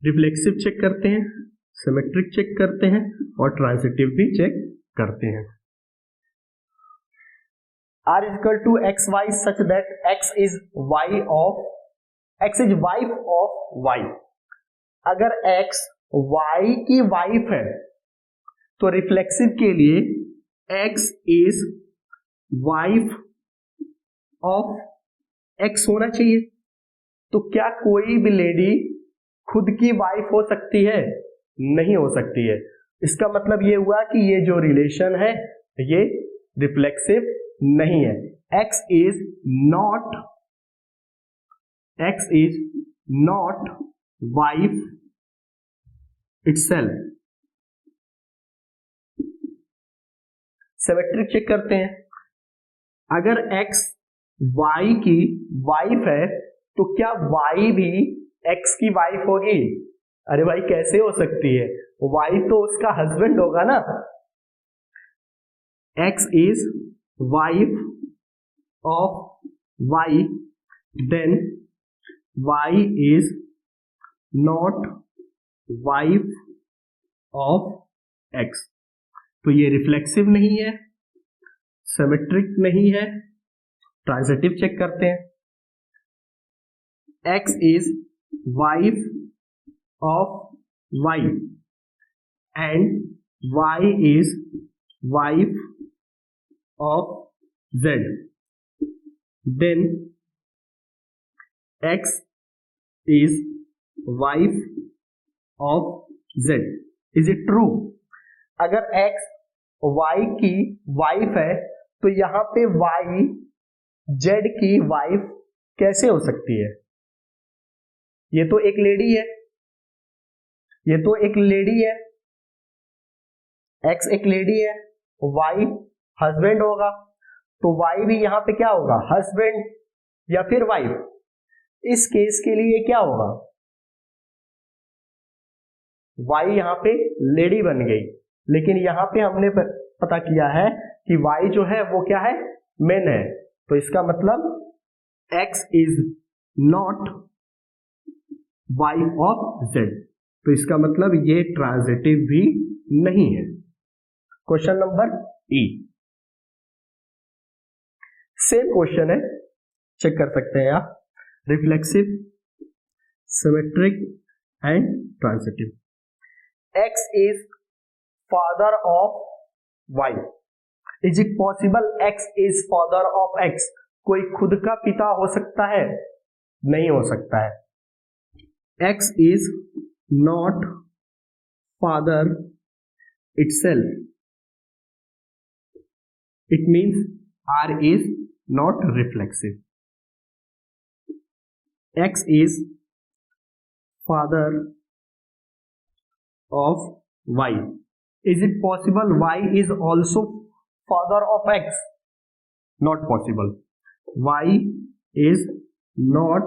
रिफ्लेक्सिव चेक करते हैं, सिमेट्रिक चेक करते हैं और ट्रांजिटिव भी चेक करते हैं। R is equal to xy such that x is wife of y। अगर x y की वाइफ है तो रिफ्लेक्सिव के लिए x is wife of x होना चाहिए। तो क्या कोई भी लेडी खुद की वाइफ हो सकती है? नहीं हो सकती है। इसका मतलब ये हुआ कि ये जो रिलेशन है ये रिफ्लेक्सिव नहीं है। x is not wife itself। Symmetric check करते हैं। अगर x y की वाइफ है तो क्या y भी x की वाइफ होगी? अरे भाई कैसे हो सकती है? y तो उसका हस्बैंड होगा ना। x is wife of y, then y is not wife of x। तो ये रिफ्लेक्सिव नहीं है, सिमेट्रिक नहीं है, ट्रांजिटिव चेक करते हैं। x is wife of y and y is wife of z, then x is wife of z। Is it true? अगर x y की वाइफ है तो यहां पे y z की वाइफ कैसे हो सकती है? ये तो एक लेडी है, ये तो एक लेडी है, x एक लेडी है, y हस्बैंड होगा, तो y भी यहां पे क्या होगा? हस्बैंड या फिर वाइफ। इस केस के लिए क्या होगा? y यहां पे लेडी बन गई, लेकिन यहां पे हमने पता किया है कि y जो है वो क्या है? मेन है। तो इसका मतलब x is not wife of z। तो इसका मतलब ये ट्रांजिटिव भी नहीं है। क्वेश्चन नंबर ई। सेम क्वेश्चन है, चेक कर सकते हैं आप। Reflexive, symmetric and transitive. x is father of y। Is it possible x is father of x? कोई खुद का पिता हो सकता है? नहीं हो सकता है। x is not father itself। It means R is not reflexive। x is father of y। Is it possible y is also father of x? Not possible। y is not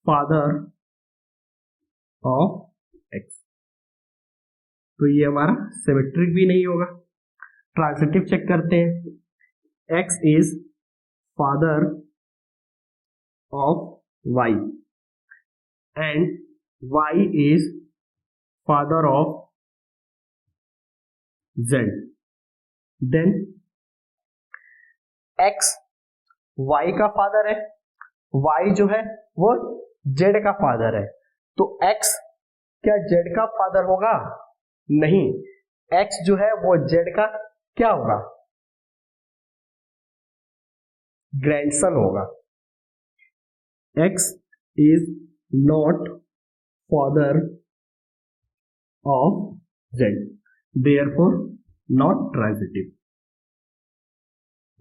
father of x। तो ये हमारा symmetric भी नहीं होगा। Transitive check करते हैं। x is father of y and y is father of z, then x y का father है, y जो है वो z का फादर है, तो x क्या z का फादर होगा? नहीं, x जो है वो z का क्या होगा? ग्रैंडसन होगा। x is not father of z, therefore not transitive।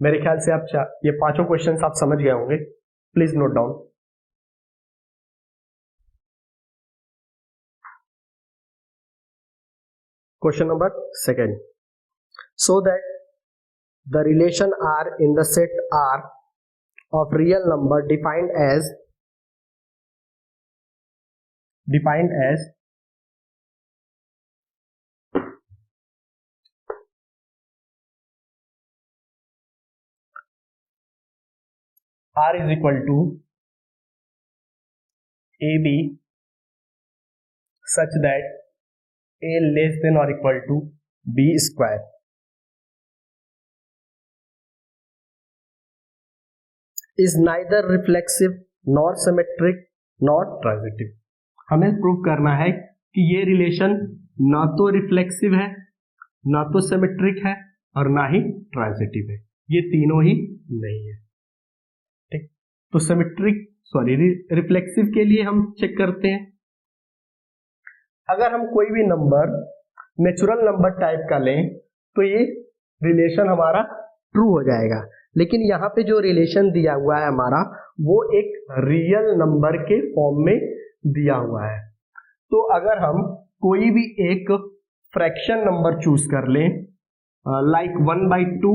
मेरे ख्याल से आप ये पांचों क्वेश्चंस आप समझ गए होंगे। Please note down. Question number second. So that the relation R in the set R of real number defined as R is equal to AB such that A less than or equal to B square is neither reflexive nor symmetric nor transitive. हमें prove करना है कि ये relation ना तो reflexive है, ना तो सिमेट्रिक है और ना ही ट्रांजिटिव है, ये तीनों ही नहीं है। ठीक, तो रिफ्लेक्सिव के लिए हम चेक करते हैं, अगर हम कोई भी नंबर नेचुरल नंबर टाइप का लें तो ये रिलेशन हमारा ट्रू हो जाएगा, लेकिन यहाँ पे जो रिलेशन दिया हुआ है हमारा वो एक रियल नंबर के फॉर्म में दिया हुआ है। तो अगर हम कोई भी एक फ्रैक्शन नंबर चूज कर लें लाइक 1/2,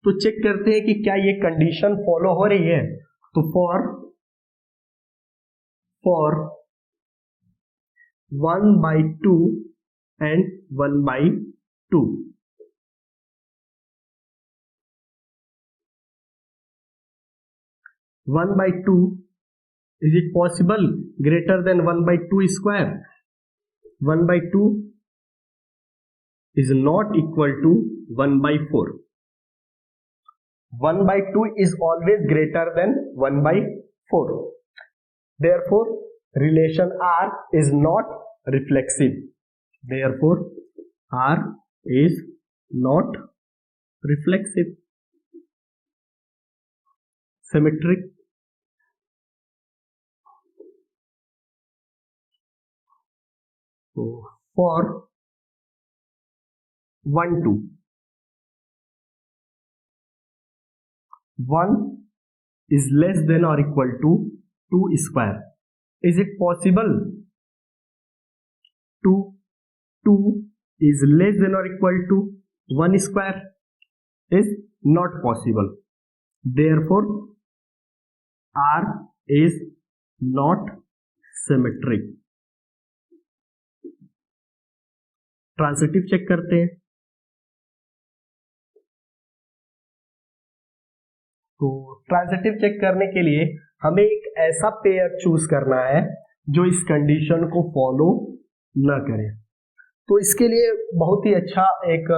तो चेक करते हैं कि क्या ये कंडीशन फॉलो हो रही है। तो for 1/2 and 1/2, one by two is it possible greater than 1/2 square? 1/2 is not equal to 1/4. 1/2 is always greater than 1/4. Therefore, relation R is not reflexive. Therefore, R is not reflexive. Symmetric. So, for 1/2, 1 is less than or equal to 2 square. Is it possible 2 is less than or equal to 1 square? Is not possible. Therefore, R is not symmetric. Transitive check करते हैं, तो transitive check करने के लिए हमें एक ऐसा pair choose करना है जो इस कंडीशन को फॉलो न करे। तो इसके लिए बहुत ही अच्छा एक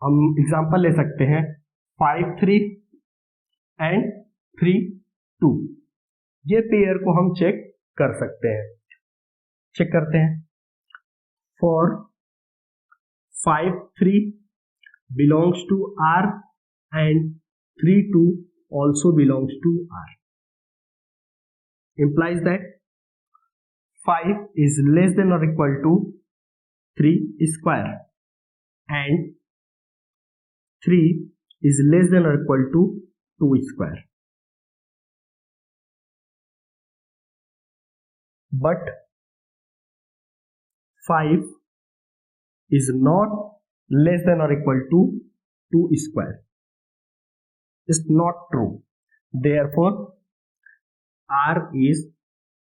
हम एग्जांपल ले सकते हैं 5/3 एंड 3/2, ये पेयर को हम चेक कर सकते हैं। चेक करते हैं, for 5/3 belongs to R and 3/2 also belongs to R, implies that 5 is less than or equal to 3 square and 3 is less than or equal to 2 square. But 5 is not less than or equal to 2 square. It's not true. Therefore, R is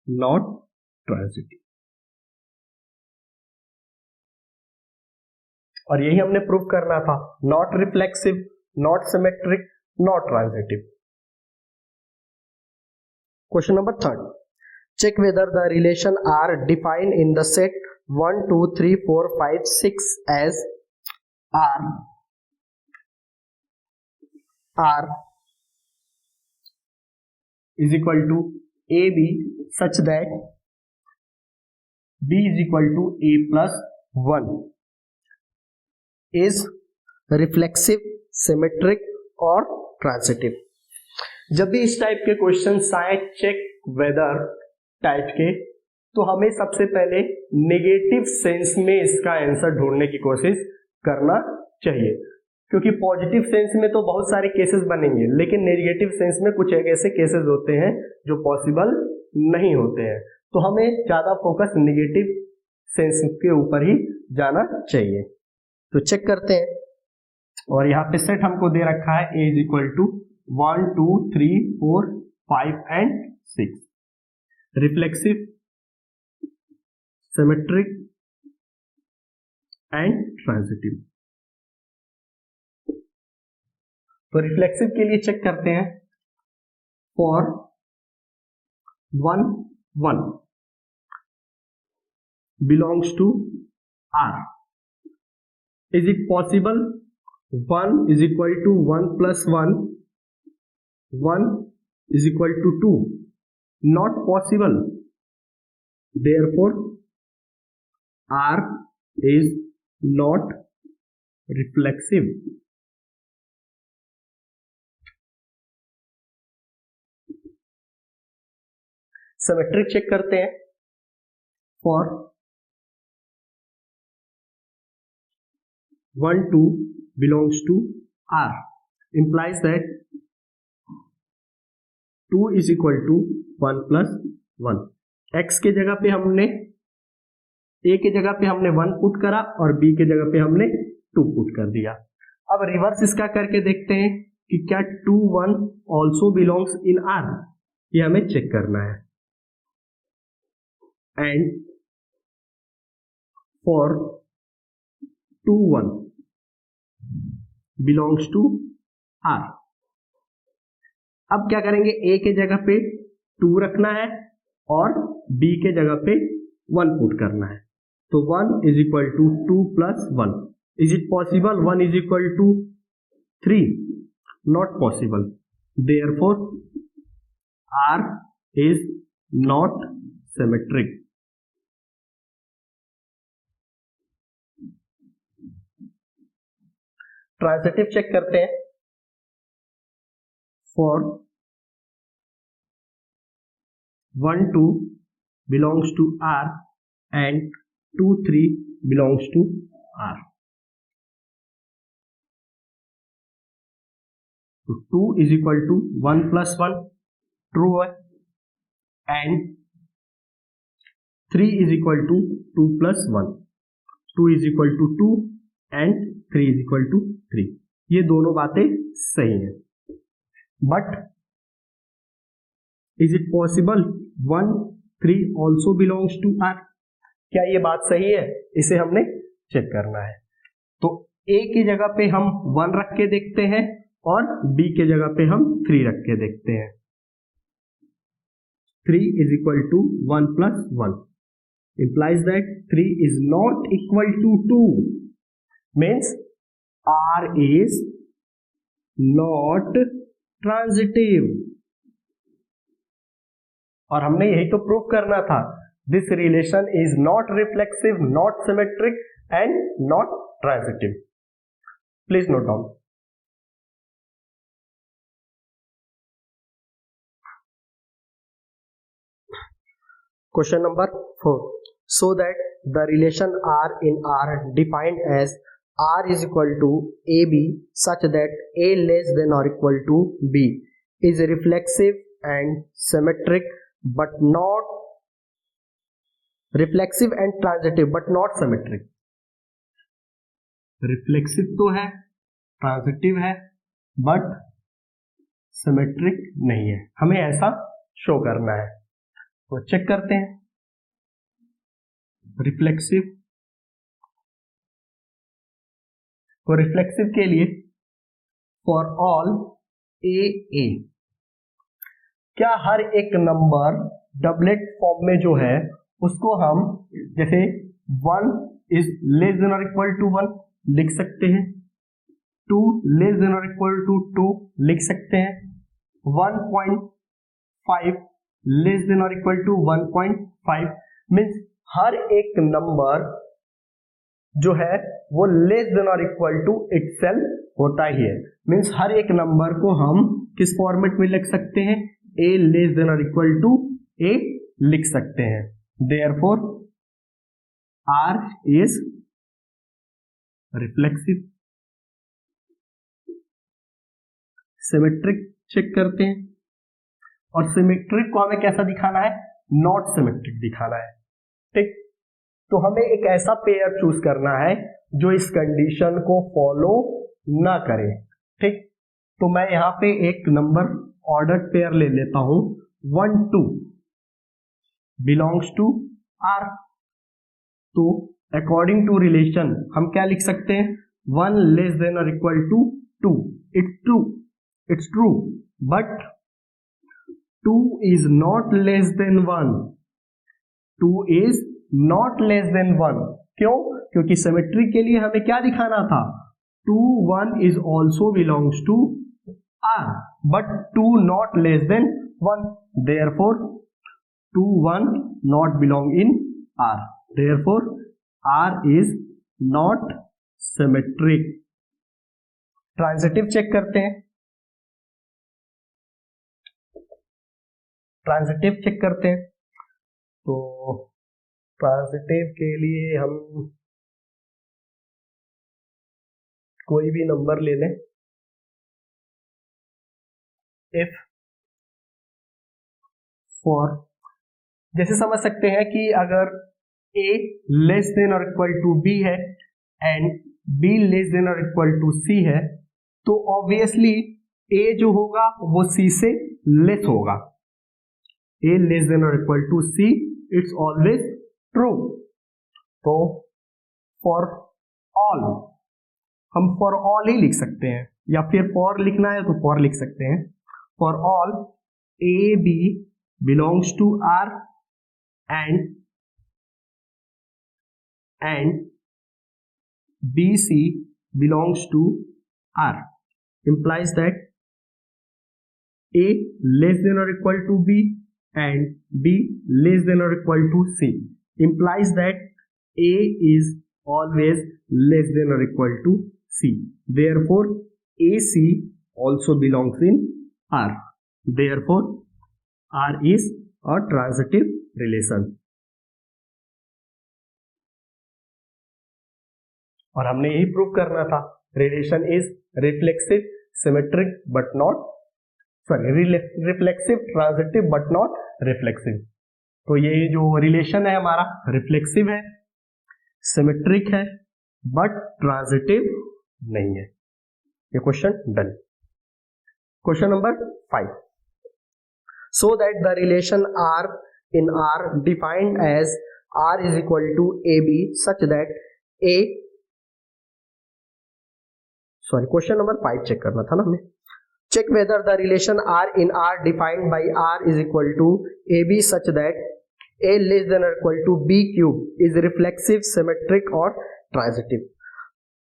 not transitive. और यही हमने prove करना था, not reflexive, not symmetric, not transitive. Question number 3, check whether the relation R defined in the set 1, 2, 3, 4, 5, 6 as R is equal to AB such that B is equal to A plus 1 is reflexive, symmetric और transitive। जब भी इस type के questions आए check whether type के, तो हमें सबसे पहले नेगेटिव सेंस में इसका आंसर ढूंढने की कोशिश करना चाहिए, क्योंकि पॉजिटिव सेंस में तो बहुत सारे केसेस बनेंगे, लेकिन नेगेटिव सेंस में कुछ ऐसे केसेस होते हैं जो पॉसिबल नहीं होते हैं। तो हमें ज्यादा फोकस नेगेटिव सेंस के ऊपर ही जाना चाहिए। तो चेक करते हैं, और यहाँ पे सेट हमको दे रखा है A is equal to 1, 2, 3, 4, 5 and 6, reflexive, symmetric and transitive. तो रिफ्लेक्सिव के लिए चेक करते हैं, for 1 1 belongs to R. Is it possible 1 is equal to 1 plus 1 is equal to 2? Not possible. Therefore R is not reflexive. Symmetric check करते हैं. For 1 2 belongs to R implies that 2 is equal to 1 plus 1. x के जगह पे हमने a के जगह पे हमने 1 पुट करा और b के जगह पे हमने 2 पुट कर दिया. अब रिवर्स इसका करके देखते हैं कि क्या 2 1 ऑल्सो बिलोंग्स इन R, ये हमें चेक करना है. And for 2 1 belongs to R. अब क्या करेंगे, a के जगह पे 2 रखना है और b के जगह पे 1 पुट करना है. तो 1 is equal to 2 plus 1. Is it possible 1 is equal to 3? Not possible. Therefore R is not symmetric. Transitive check करते हैं. For 1 2 belongs to R and 2 3 belongs to R. तो 2 is equal to 1 plus 1 true है and 3 is equal to 2 plus 1. 2 is equal to 2 and 3 is equal to 3. ये दोनों बातें सही हैं. But is it possible 1 3 also belongs to R? क्या ये बात सही है? इसे हमने चेक करना है. तो A की जगह पे हम 1 रख के देखते हैं और B के जगह पे हम 3 रख के देखते हैं. 3 is equal to 1 plus 1 implies that 3 is not equal to 2. Means R is not transitive. और हमने यही तो प्रूव करना था. This relation is not reflexive, not symmetric and not transitive. Please note down. Question number 4. So that the relation R in R defined as R is equal to AB such that A less than or equal to B is reflexive and symmetric but not reflexive and transitive but not symmetric. Reflexive तो है, transitive है, but symmetric नहीं है. हमें ऐसा show करना है. तो चेक करते हैं. रिफ्लेक्सिव, तो रिफ्लेक्सिव के लिए फॉर ऑल ए, क्या हर एक नंबर डबलेट फॉर्म में जो है उसको हम जैसे 1 इज लेस देन और इक्वल टू 1 लिख सकते हैं, 2 लेस देन और इक्वल टू 2 लिख सकते हैं, 1.5 लेस देन और इक्वल टू 1.5. मीन्स हर एक नंबर जो है वो लेस देन और इक्वल टू इटसेल्फ होता ही है. मीन्स हर एक नंबर को हम किस फॉर्मेट में लिख सकते हैं, a लेस देन और इक्वल टू a लिख सकते हैं. Therefore R is reflexive. Symmetric check करते हैं और सिमेट्रिक को हमें कैसा दिखाना है, नॉट सिमेट्रिक दिखाना है. ठीक, तो हमें एक ऐसा पेयर चूज करना है जो इस कंडीशन को फॉलो ना करे. ठीक, तो मैं यहां पे एक नंबर ऑर्डर पेयर ले लेता हूं. 1 2 बिलोंग्स टू R. तो अकॉर्डिंग टू रिलेशन हम क्या लिख सकते हैं, 1 लेस देन और equal to 2. It's true, but 2 is not less than 1, 2 is not less than 1. क्यों? क्योंकि सिमेट्री के लिए हमें क्या दिखाना था, 2 1 is also belongs to R, but 2 not less than 1, therefore 2 1 not belong in R, therefore R is not symmetric. Transitive check करते हैं, ट्रांजिटिव चेक करते हैं। तो ट्रांजिटिव के लिए हम कोई भी नंबर ले लें। इफ फॉर, जैसे समझ सकते हैं कि अगर a लेस देन और इक्वल टू b है एंड b लेस देन और इक्वल टू c है, तो ऑब्वियसली a जो होगा वो c से लेस होगा। a लेस देन और equal to c, it's always true. तो फॉर ऑल, हम फॉर ऑल ही लिख सकते हैं, या फिर फॉर लिखना है तो फॉर लिख सकते हैं। For all a b belongs to R and b c belongs to R, implies that a less than or equal to b and b less than or equal to c, implies that a is always less than or equal to c, therefore ac also belongs in R, therefore R is a transitive relation. और हमने यही prove करना था, relation is reflexive symmetric but not, sorry reflexive transitive but not reflexive. तो ये जो relation है हमारा रिफ्लेक्सिव है, सिमेट्रिक है, बट ट्रांजिटिव नहीं है। ये question done. Question number 5, so that the relation R in R defined as R is equal to AB such that A, sorry question number 5 check करना था ना हमें। check whether the relation R in R defined by R is equal to AB such that A less than or equal to B cube is reflexive, symmetric और transitive।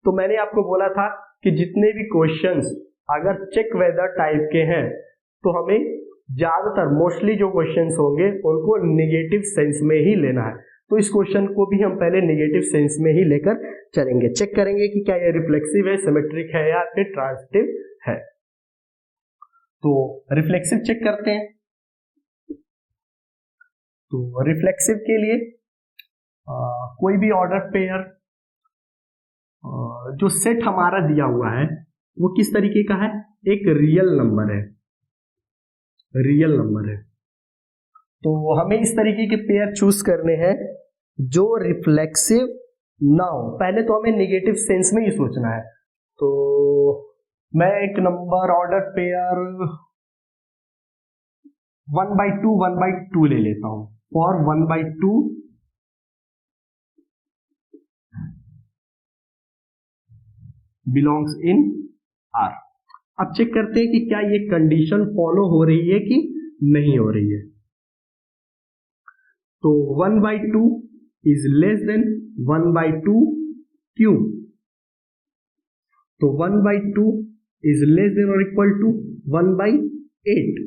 तो मैंने आपको बोला था कि जितने भी क्वेश्चंस अगर चेक वेदर टाइप के हैं तो हमें ज्यादातर मोस्टली जो क्वेश्चंस होंगे उनको निगेटिव सेंस में ही लेना है। तो इस क्वेश्चन को भी हम पहले निगेटिव सेंस में ही लेकर चलेंगे, चेक करेंगे कि क्या ये रिफ्लेक्सिव है, सिमेट्रिक है या फिर ट्रांजिटिव है। तो रिफ्लेक्सिव चेक करते हैं। तो रिफ्लेक्सिव के लिए कोई भी ऑर्डर पेयर जो सेट हमारा दिया हुआ है वो किस तरीके का है, एक रियल नंबर है, रियल नंबर है। तो हमें इस तरीके के पेयर चूज करने हैं जो रिफ्लेक्सिव ना हो। पहले तो हमें नेगेटिव सेंस में ही सोचना है। तो मैं एक नंबर ऑर्डर पेयर 1/2 1/2 ले लेता हूं। For 1/2 belongs in R। अब चेक करते हैं कि क्या ये कंडीशन फॉलो हो रही है कि नहीं हो रही है। तो 1/2 इज लेस देन 1/2 क्यूब। तो 1/2 इज लेस देन और इक्वल टू 1/8।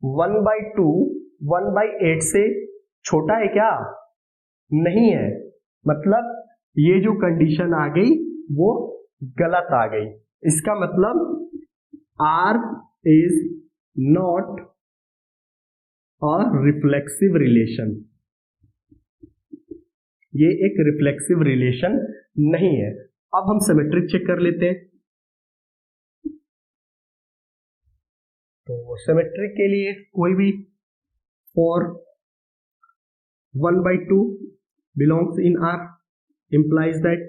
1/2 1/8 से छोटा है क्या? नहीं है। मतलब ये जो कंडीशन आ गई वो गलत आ गई। इसका मतलब R is not a reflexive relation, ये एक रिफ्लेक्सिव रिलेशन नहीं है। अब हम सिमेट्रिक चेक कर लेते हैं। तो सिमेट्रिक के लिए कोई भी for 1/2 belongs in R implies that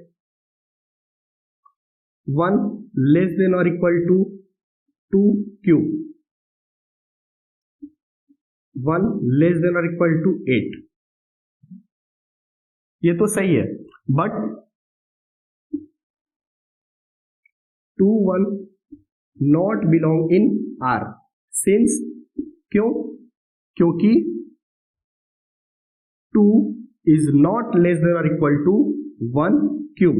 1 less than or equal to 2 cube, 1 less than or equal to 8। ये तो सही है, but 2 1 not belong in R since, क्यों? क्योंकि 2 इज नॉट लेस देन और equal to 1 cube,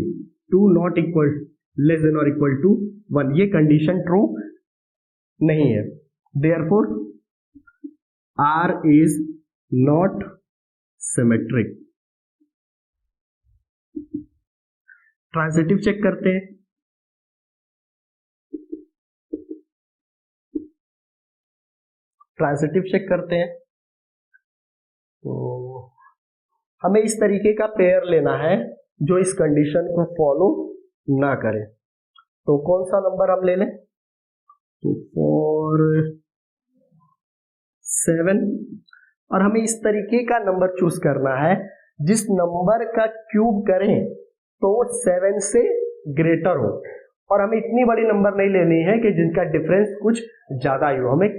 2 not equal less than और equal to 1, ये condition true नहीं है। Therefore R is not symmetric. Transitive check करते हैं। ट्रांजिटिव चेक करते हैं तो हमें इस तरीके का पेयर लेना है जो इस कंडीशन को फॉलो ना करे। तो कौन सा नंबर हम ले लें? तो 4 7, और हमें इस तरीके का नंबर चूज करना है जिस नंबर का क्यूब करें तो 7 से ग्रेटर हो, और हमें इतनी बड़ी नंबर नहीं लेनी है कि जिनका डिफरेंस कुछ ज्यादा ही हो। हमें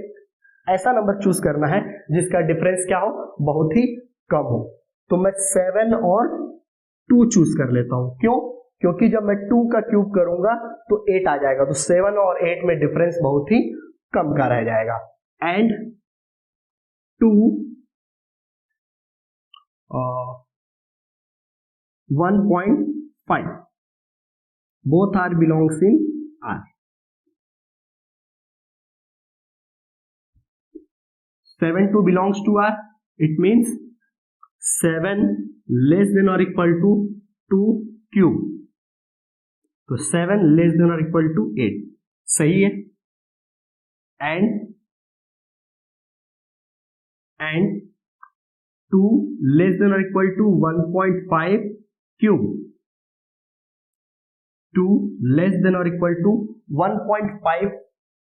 ऐसा नंबर चूज करना है जिसका डिफरेंस क्या हो, बहुत ही कम हो। तो मैं 7 और 2 चूज कर लेता हूं। क्यों? क्योंकि जब मैं 2 का क्यूब करूंगा तो 8 आ जाएगा, तो 7 और 8 में डिफरेंस बहुत ही कम का रह जाएगा। And 2 1.5 both are belongs in R. 7 2 belongs to R. It means 7 less than or equal to 2 cube. तो 7 less than or equal to 8 सही है। and 2 less than or equal to 1.5 cube. 2 less than or equal to 1.5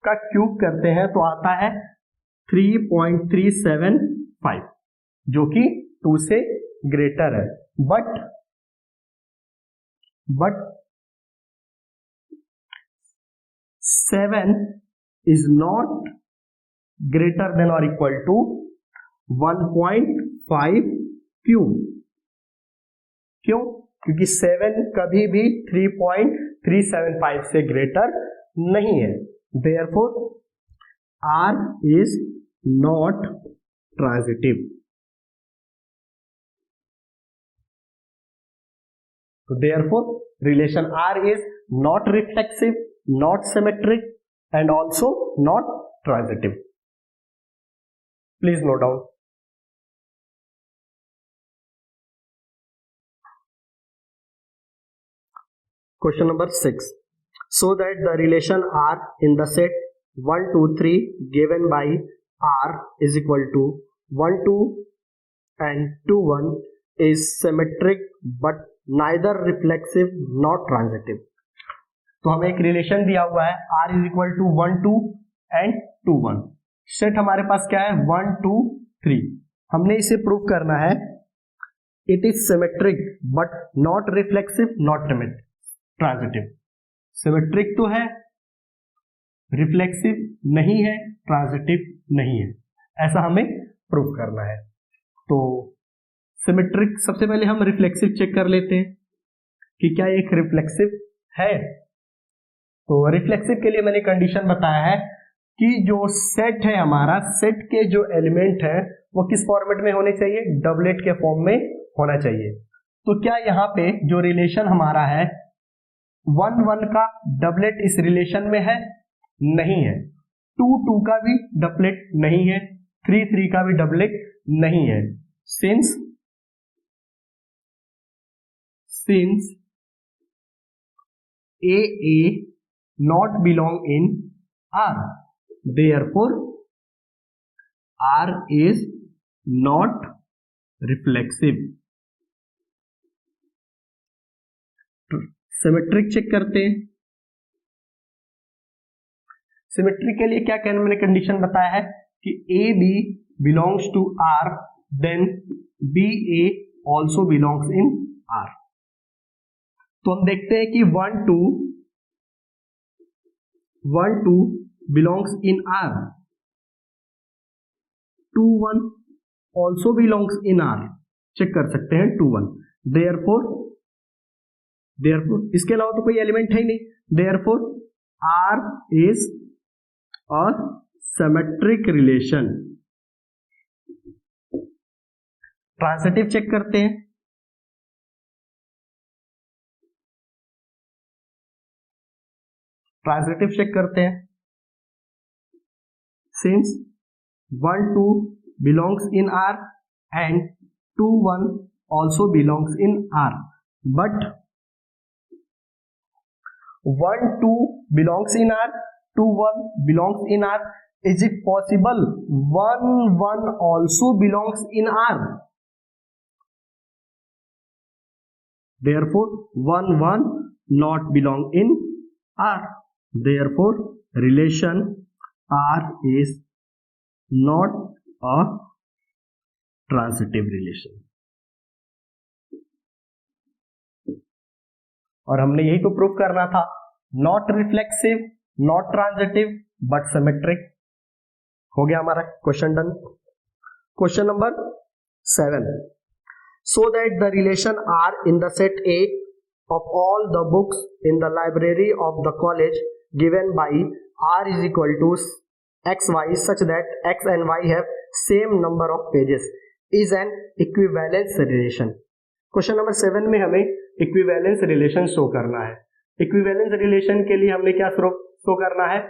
का cube करते हैं तो आता है 3.375 जो कि 2 से ग्रेटर है। But 7 is not greater than or equal to 1.5 cube. क्यों? क्योंकि 7 कभी भी 3.375 से ग्रेटर नहीं है। Therefore R is not transitive. So therefore relation R is not reflexive, not symmetric, and also not transitive. Please note down. Question number 6. So that the relation R in the set 1 2 3 given by R is equal to 1 2 and 2 1 is symmetric but neither reflexive nor transitive. तो हमें एक relation दिया हुआ है R is equal to 1 2 and 2 1। Set हमारे पास क्या है 1 2 3। हमने इसे प्रूव करना है it is symmetric but not reflexive not transitive. Symmetric तो है, रिफ्लेक्सिव नहीं है, ट्रांजिटिव नहीं है, ऐसा हमें प्रूव करना है। तो सिमेट्रिक सबसे पहले हम रिफ्लेक्सिव चेक कर लेते हैं कि क्या एक रिफ्लेक्सिव है। तो रिफ्लेक्सिव के लिए मैंने कंडीशन बताया है कि जो सेट है हमारा, सेट के जो एलिमेंट है वो किस फॉर्मेट में होने चाहिए, डबलेट के फॉर्म में होना चाहिए। तो क्या यहाँ पे जो रिलेशन हमारा है 1 1 का डबलेट इस रिलेशन में है? नहीं है। 2 2 का भी डबलेट नहीं है, 3 3 का भी डबलेट नहीं है। Since A not belong in R, therefore R is not reflexive. Symmetric check करते हैं। सिमेट्रिक के लिए क्या कहना, मैंने कंडीशन बताया है कि A B belongs to R then B A also belongs in R. तो हम देखते हैं कि 1 2 belongs in R, 2 1 also belongs in R, check कर सकते हैं 2 1। देयरफॉर इसके अलावा तो कोई एलिमेंट है ही नहीं, therefore R is a symmetric relation। Transitive check करते हैं। ट्रांजिटिव चेक करते हैं। Since 1 2 belongs in R and 2 1 also belongs in R, but 1 2 belongs in R, 2 1 belongs in R. Is it possible 1 1 also belongs in R? Therefore 1 1 not belong in R. Therefore relation R is not a transitive relation. और हमने यही तो proof करना था, not reflexive, not transitive, but symmetric. हो गया हमारा question done. Question number 7, so that the relation R in the set A of all the books in the library of the college given by R is equal to xy such that x and y have same number of pages is an equivalence relation. Question number 7 में हमें equivalence relation show करना है। Equivalence relation के लिए हमने क्या show करना है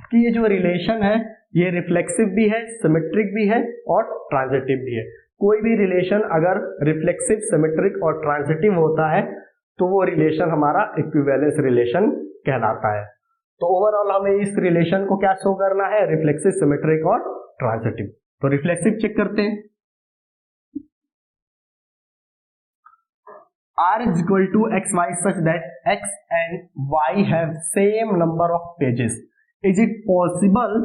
कि ये जो रिलेशन है ये रिफ्लेक्सिव भी है, सिमेट्रिक भी है और ट्रांजिटिव भी है। कोई भी रिलेशन अगर रिफ्लेक्सिव, सिमेट्रिक और ट्रांजिटिव होता है तो वो रिलेशन हमारा इक्विवेलेंस रिलेशन कहलाता है। तो ओवरऑल हमें इस रिलेशन को क्या शो करना है, रिफ्लेक्सिव, सिमेट्रिक और ट्रांजिटिव। तो रिफ्लेक्सिव चेक करते हैं। R is equal to xy such that x and y have same number of pages. Is it possible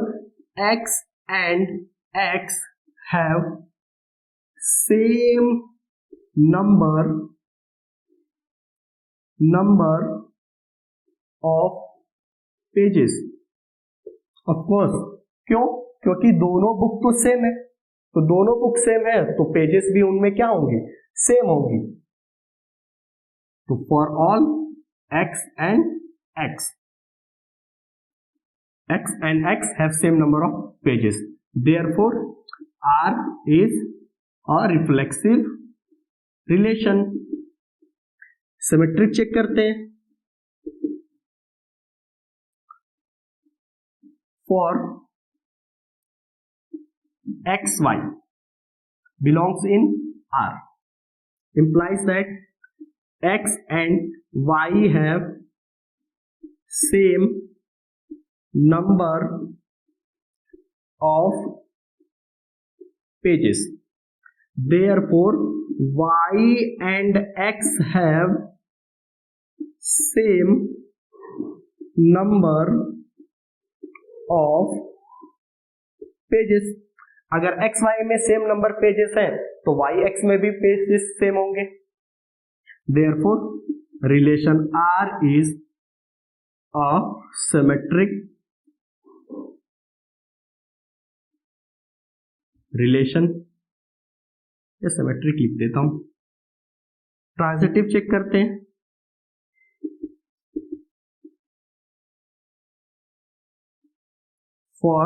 x and x have same number of pages? Of course. क्यों? क्योंकि दोनों book तो same है, तो दोनों book same है तो pages भी उनमें क्या होंगी, सेम होंगी। तो for all x and x have same number of pages, therefore R is a reflexive relation. Symmetric check करते हैं। For xy belongs in R implies that x and y have same number of pages, therefore y and x have same number of pages। अगर x y में same number pages हैं तो y x में भी pages same होंगे। Therefore relation R is a symmetric relation। या symmetric लिख देता हूं। ट्रांजिटिव चेक करते हैं। For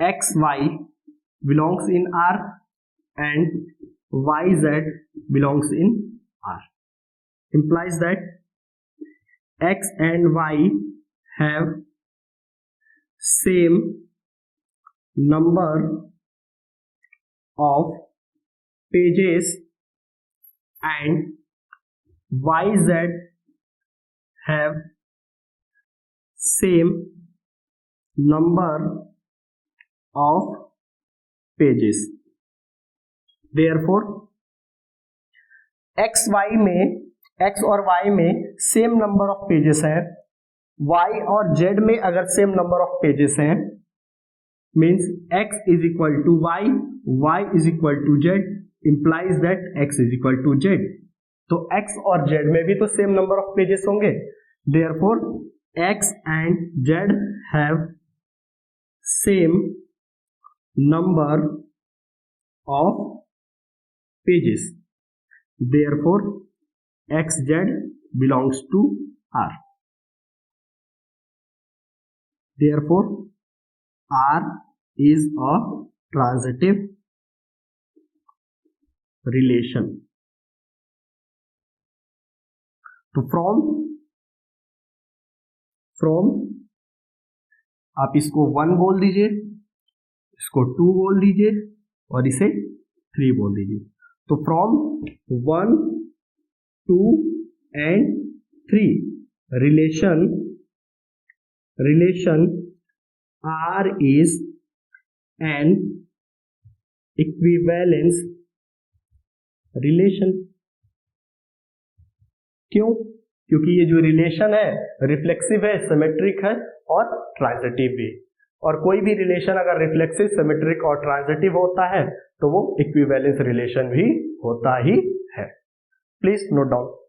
x y belongs in R and y z belongs in R implies that x and y have same number of pages and y z have same number of pages, therefore x y में, x और y में same number of pages हैं, y और z में अगर same number of pages हैं means x is equal to y is equal to z implies that x is equal to z। तो x और z में भी तो सेम नंबर ऑफ पेजेस होंगे, therefore x and z have same number of pages, therefore xz belongs to R, therefore R is a transitive relation. तो from आप इसको 1 बोल दीजिए, इसको 2 बोल दीजिए और इसे 3 बोल दीजिए। तो from 1, 2 and 3 relation R is an equivalence relation। क्यों? क्योंकि ये जो रिलेशन है रिफ्लेक्सिव है, सिमेट्रिक है और ट्रांजिटिव भी। और कोई भी रिलेशन अगर रिफ्लेक्सिव, सिमेट्रिक और ट्रांजिटिव होता है तो वो इक्विवेलेंस रिलेशन भी होता ही है। Please note down.